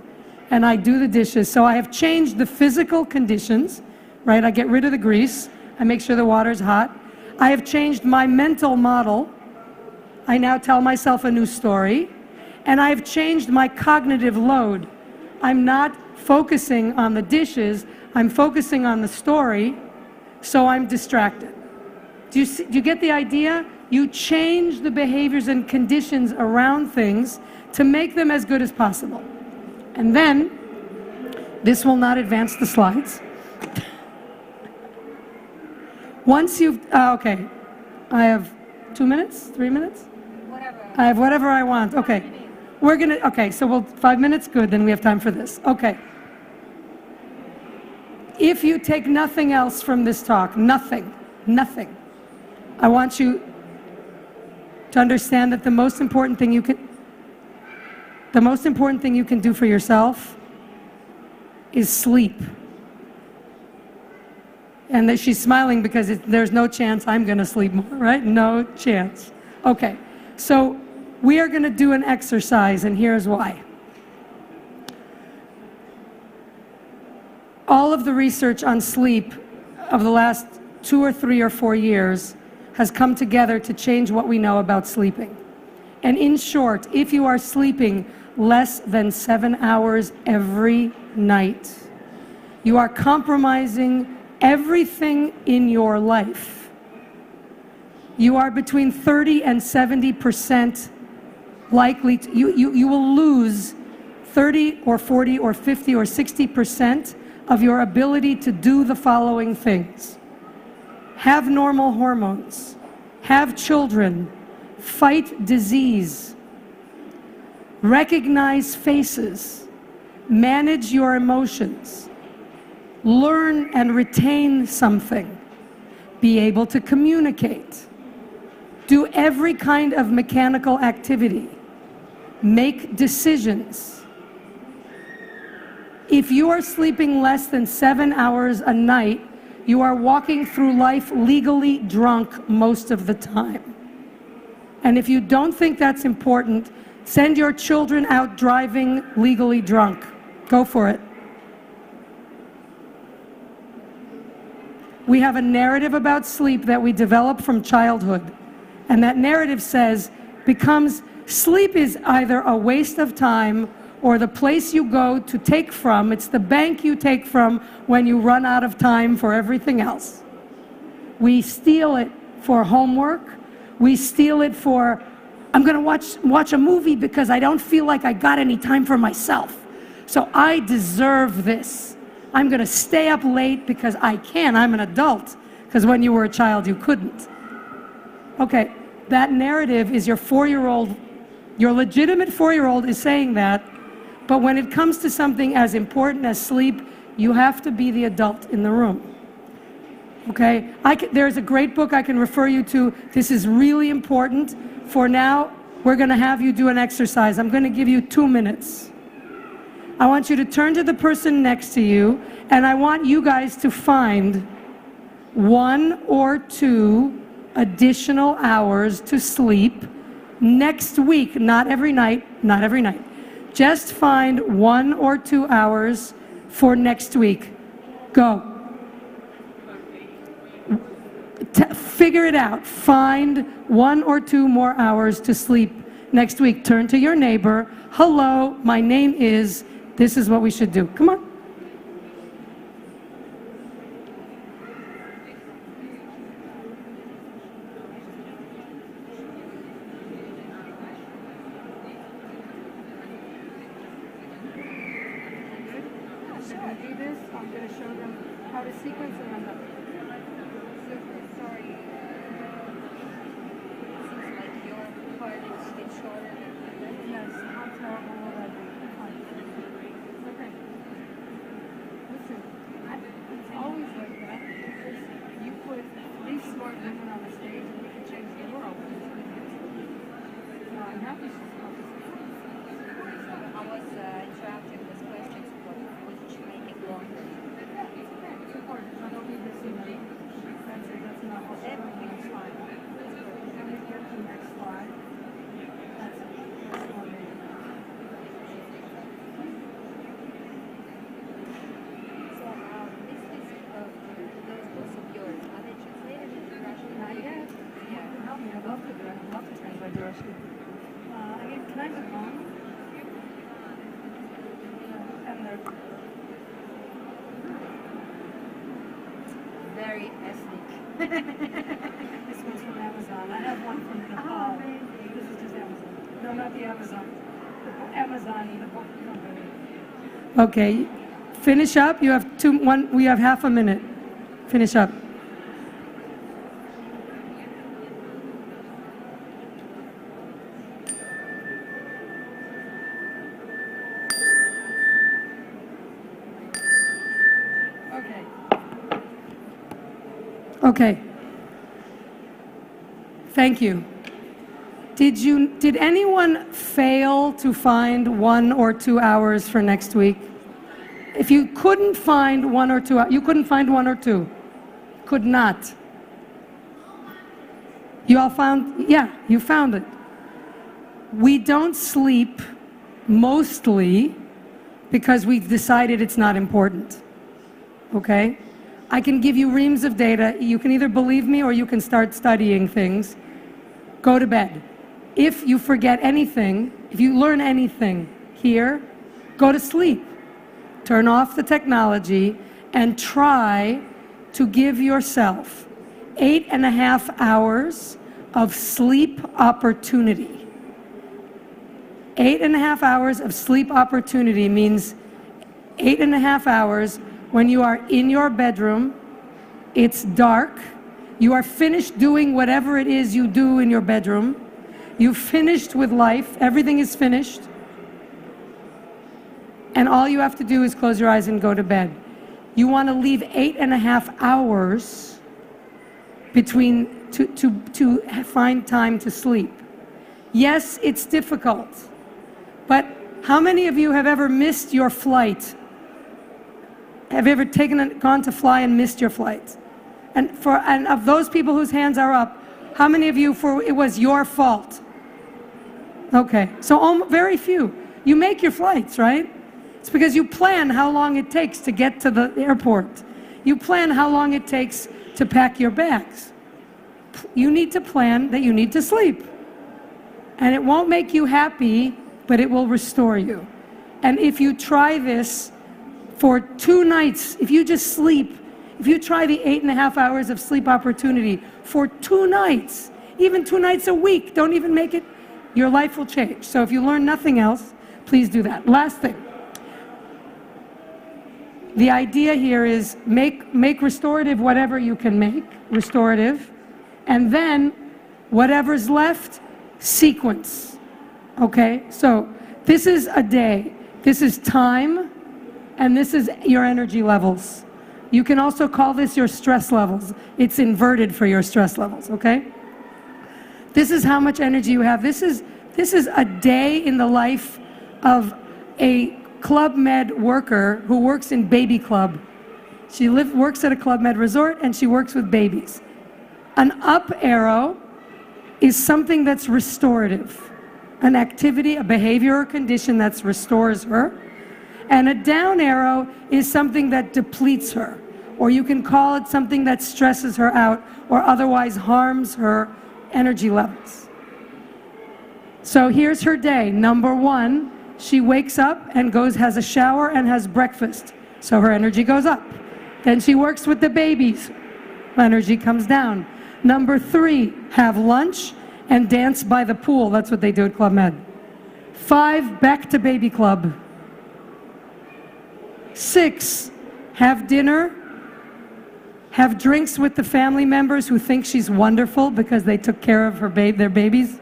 and I do the dishes. So I have changed the physical conditions, right? I get rid of the grease. I make sure the water's hot. I have changed my mental model. I now tell myself a new story. And I've changed my cognitive load. I'm not focusing on the dishes, I'm focusing on the story, so I'm distracted. Do you get the idea? You change the behaviors and conditions around things to make them as good as possible. And then, this will not advance the slides. Once you've, okay, I have 2 minutes, 3 minutes? Whatever. I have whatever I want, okay. We're gonna, okay, so we'll, 5 minutes, good, then we have time for this. Okay. If you take nothing else from this talk, nothing, I want you to understand that the most important thing you can do for yourself is sleep. And that she's smiling because there's no chance I'm gonna sleep more, right? No chance. Okay, so we are going to do an exercise, and here's why. All of the research on sleep of the last 2 or 3 or 4 years has come together to change what we know about sleeping. And in short, if you are sleeping less than 7 hours every night, you are compromising everything in your life. You are between 30 and 70% likely to, you will lose 30 or 40 or 50 or 60% of your ability to do the following things: have normal hormones, have children, fight disease, recognize faces, manage your emotions, learn and retain something, be able to communicate, do every kind of mechanical activity, make decisions. If you are sleeping less than 7 hours a night, you are walking through life legally drunk most of the time. And if you don't think that's important, send your children out driving legally drunk. Go for it. We have a narrative about sleep that we develop from childhood. And that narrative says, sleep is either a waste of time or the place you go to take from. It's the bank you take from when you run out of time for everything else. We steal it for homework. We steal it for, I'm going to watch a movie because I don't feel like I got any time for myself. So I deserve this. I'm going to stay up late because I can. I'm an adult. Because when you were a child, you couldn't. Okay, that narrative is your 4-year-old, your legitimate 4-year-old is saying that, but when it comes to something as important as sleep, you have to be the adult in the room. Okay, there's a great book I can refer you to. This is really important. For now, we're going to have you do an exercise. I'm going to give you 2 minutes. I want you to turn to the person next to you, and I want you guys to find 1 or 2 additional hours to sleep next week, not every night, not every night. Just find 1 or 2 hours for next week. Go. Figure it out. Find 1 or 2 more hours to sleep next week. Turn to your neighbor. Hello, my name is, this is what we should do. Come on. I'm going to show them how to sequence and run them. Sorry. Seems like your part is a bit shorter than yes, how terrible will that be? Okay. Listen, it's always like that. You put 3 smart women on the stage and we can change the world. I'm happy she's focused. I was you. Can I move on? Very ethnic. This one's from Amazon. I have one from Nepal. This is just Amazon. No, not the Amazon. Amazon, the book company. Okay, finish up. You have we have half a minute. Finish up. Okay. Thank you. Did anyone fail to find 1 or 2 hours for next week? If you couldn't find 1 or 2, you couldn't find 1 or 2. Could not. You all found, yeah, you found it. We don't sleep mostly because we've decided it's not important. Okay? I can give you reams of data. You can either believe me or you can start studying things. Go to bed. If you forget anything, if you learn anything here, go to sleep. Turn off the technology and try to give yourself 8.5 hours of sleep opportunity. 8.5 hours of sleep opportunity means 8.5 hours when you are in your bedroom, it's dark, you are finished doing whatever it is you do in your bedroom, you've finished with life, everything is finished, and all you have to do is close your eyes and go to bed. You want to leave 8.5 hours between to find time to sleep. Yes, it's difficult, but how many of you have ever missed your flight? Have you ever gone to fly and missed your flight? And of those people whose hands are up, how many of you it was your fault? Okay, so very few. You make your flights, right? It's because you plan how long it takes to get to the airport. You plan how long it takes to pack your bags. You need to plan that you need to sleep. And it won't make you happy, but it will restore you. And if you try this for 2 nights, if you just sleep, if you try the 8.5 hours of sleep opportunity for 2 nights, even 2 nights a week, don't even make it, your life will change. So if you learn nothing else, please do that. Last thing. The idea here is make restorative whatever you can make, restorative, and then whatever's left, sequence. Okay? So this is a day. This is time. And this is your energy levels. You can also call this your stress levels. It's inverted for your stress levels, okay? This is how much energy you have. This is a day in the life of a Club Med worker who works in baby club. She works at a Club Med resort and she works with babies. An up arrow is something that's restorative. An activity, a behavior or condition that restores her. And a down arrow is something that depletes her, or you can call it something that stresses her out or otherwise harms her energy levels. So here's her day. Number 1, she wakes up and has a shower and has breakfast, so her energy goes up. Then she works with the babies, energy comes down. Number 3, have lunch and dance by the pool. That's what they do at Club Med. 5, back to baby club. 6, have dinner, have drinks with the family members who think she's wonderful because they took care of their babies.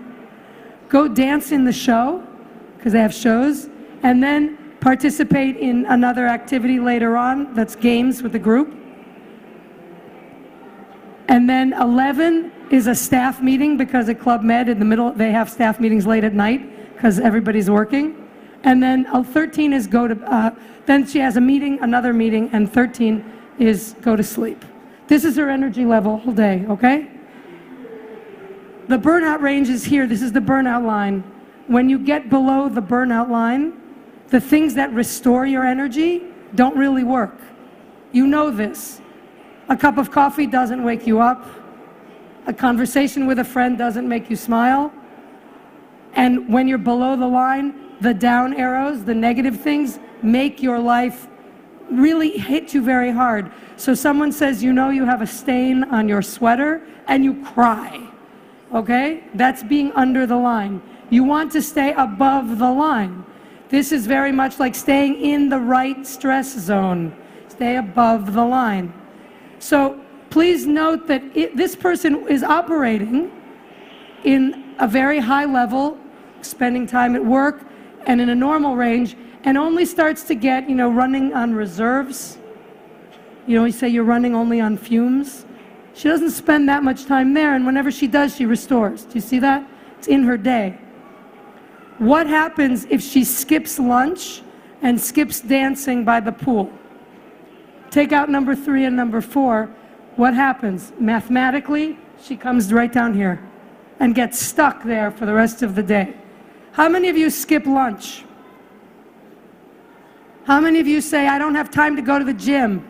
Go dance in the show, because they have shows, and then participate in another activity later on that's games with the group. And then 11 is a staff meeting, because at Club Med in the middle they have staff meetings late at night because everybody's working. And then 13 is then she has a meeting, another meeting, and 13 is go to sleep. This is her energy level all day, okay? The burnout range is here. This is the burnout line. When you get below the burnout line, the things that restore your energy don't really work. You know this. A cup of coffee doesn't wake you up. A conversation with a friend doesn't make you smile. And when you're below the line, the down arrows, the negative things, make your life really hit you very hard. So someone says, you know, you have a stain on your sweater, and you cry. Okay? That's being under the line. You want to stay above the line. This is very much like staying in the right stress zone. Stay above the line. So please note that this person is operating in a very high level, spending time at work and in a normal range, and only starts to get, you know, running on reserves. You know, you say you're running only on fumes. She doesn't spend that much time there, and whenever she does, she restores. Do you see that? It's in her day. What happens if she skips lunch and skips dancing by the pool? Take out number 3 and number 4. What happens? Mathematically, she comes right down here and gets stuck there for the rest of the day. How many of you skip lunch? How many of you say, I don't have time to go to the gym?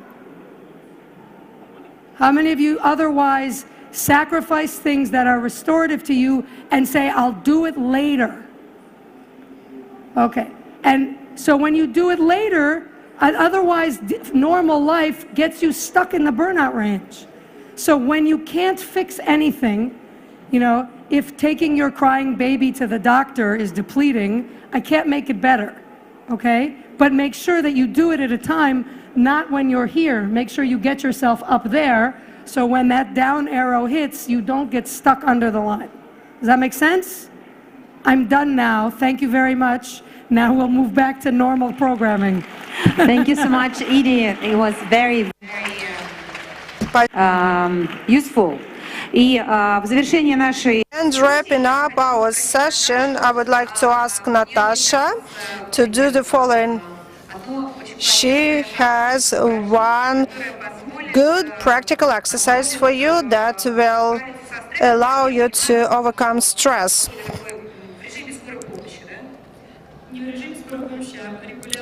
How many of you otherwise sacrifice things that are restorative to you and say, I'll do it later? Okay, and so when you do it later, otherwise normal life gets you stuck in the burnout range. So when you can't fix anything, you know, if taking your crying baby to the doctor is depleting, I can't make it better, okay? But make sure that you do it at a time, not when you're here. Make sure you get yourself up there, so when that down arrow hits, you don't get stuck under the line. Does that make sense? I'm done now. Thank you very much. Now we'll move back to normal programming. Thank you so much, Edie. It was very useful. И в завершение нашей... And wrapping up our session, I would like to ask Natasha to do the following. She has one good practical exercise for you that will allow you to overcome stress.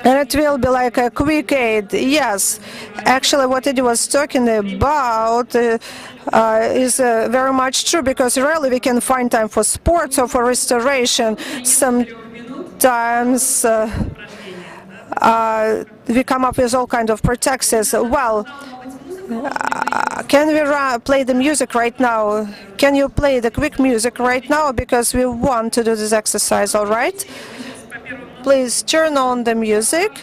And it will be like a quick aid. Yes, actually what Eddie was talking about is very much true, because rarely we can find time for sports or for restoration. Sometimes we come up with all kinds of pretexts. Well, can we play the music right now? Can you play the quick music right now? Because we want to do this exercise, all right? Please turn on the music,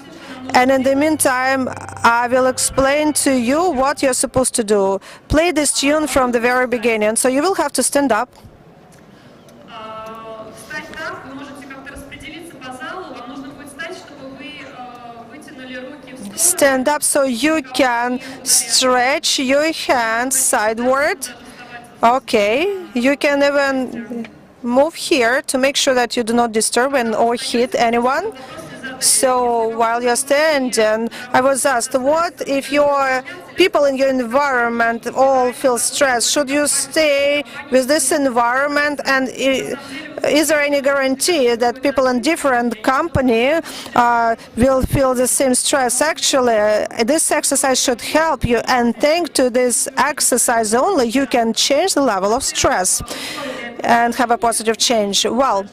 and in the meantime, I will explain to you what you're supposed to do. Play this tune from the very beginning, so you will have to stand up. Stand up so you can stretch your hands sideward. Okay, you can even move here to make sure that you do not disturb or hit anyone. So while you're standing, I was asked, what if your people in your environment all feel stressed? Should you stay with this environment? And is there any guarantee that people in different company will feel the same stress? Actually, this exercise should help you, and thanks to this exercise only, you can change the level of stress and have a positive change. Well,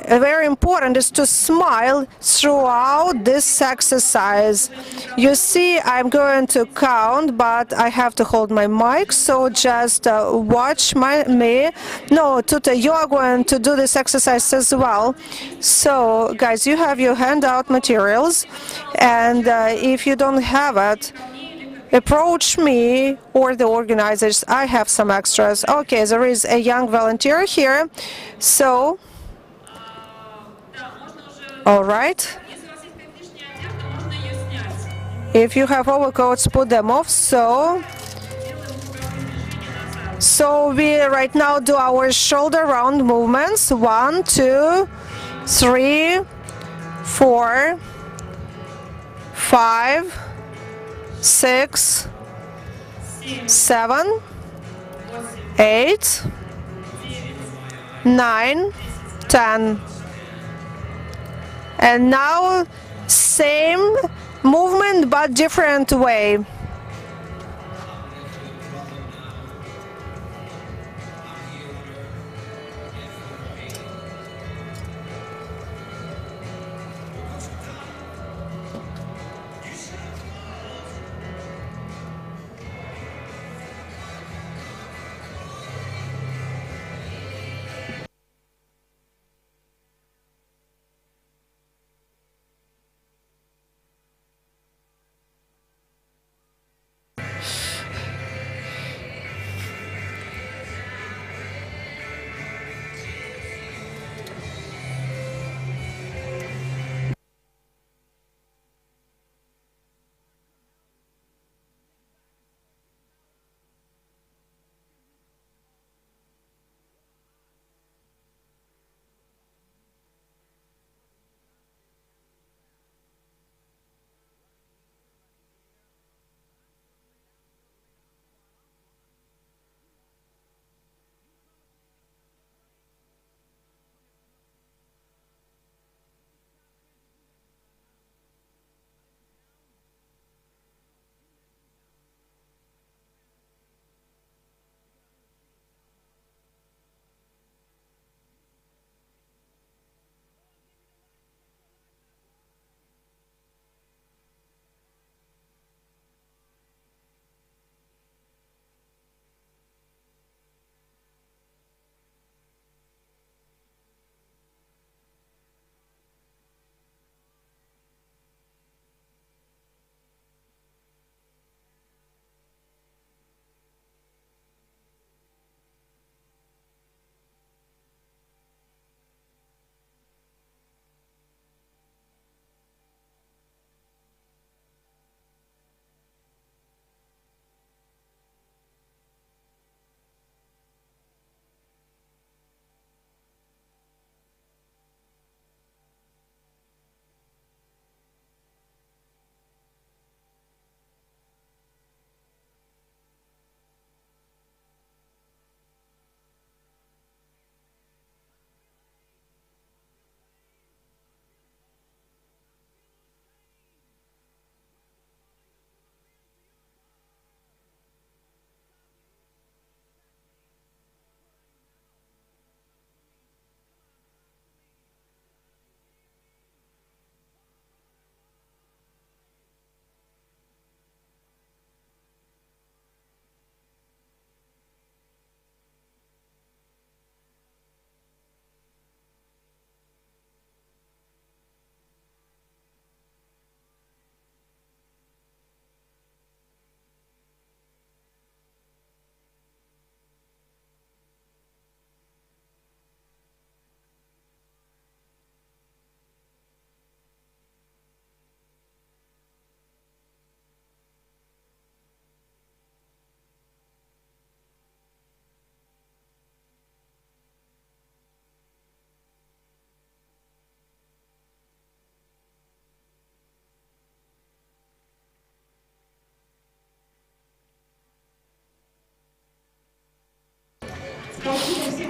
very important is to smile throughout this exercise. You see, I'm going to count, but I have to hold my mic, so just watch me. No, Tuta, you are going to do this exercise as well. So, guys, you have your handout materials, and if you don't have it, approach me or the organizers. I have some extras. Okay, there is a young volunteer here, so... All right. If you have overcoats, put them off. So we right now do our shoulder round movements. 1, 2, 3, 4, 5, 6, 7, 8, 9, 10. And now, same movement but different way.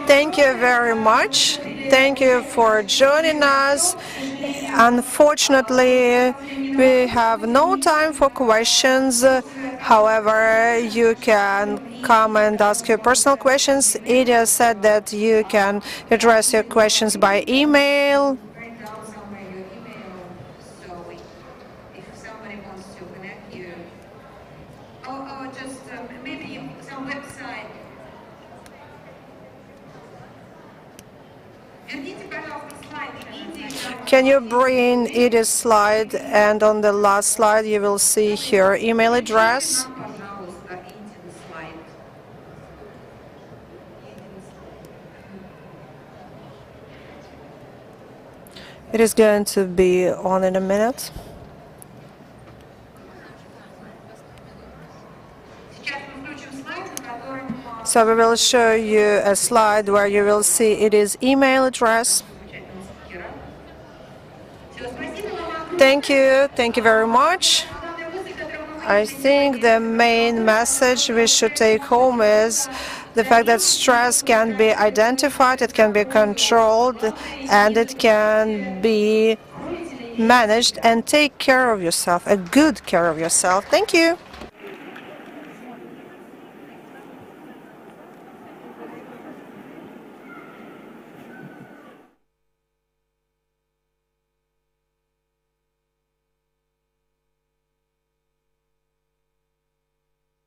Thank you very much. Thank you for joining us. Unfortunately, we have no time for questions. However, you can come and ask your personal questions. Idia said that you can address your questions by email. Write down somewhere your email, so if somebody wants to connect you, or just maybe some website. Can you bring Idi's slide? And on the last slide, you will see her email address. It is going to be on in a minute. So we will show you a slide where you will see Idi's email address. Thank you. Thank you very much. I think the main message we should take home is the fact that stress can be identified, it can be controlled, and it can be managed. And take care of yourself, a good care of yourself. Thank you.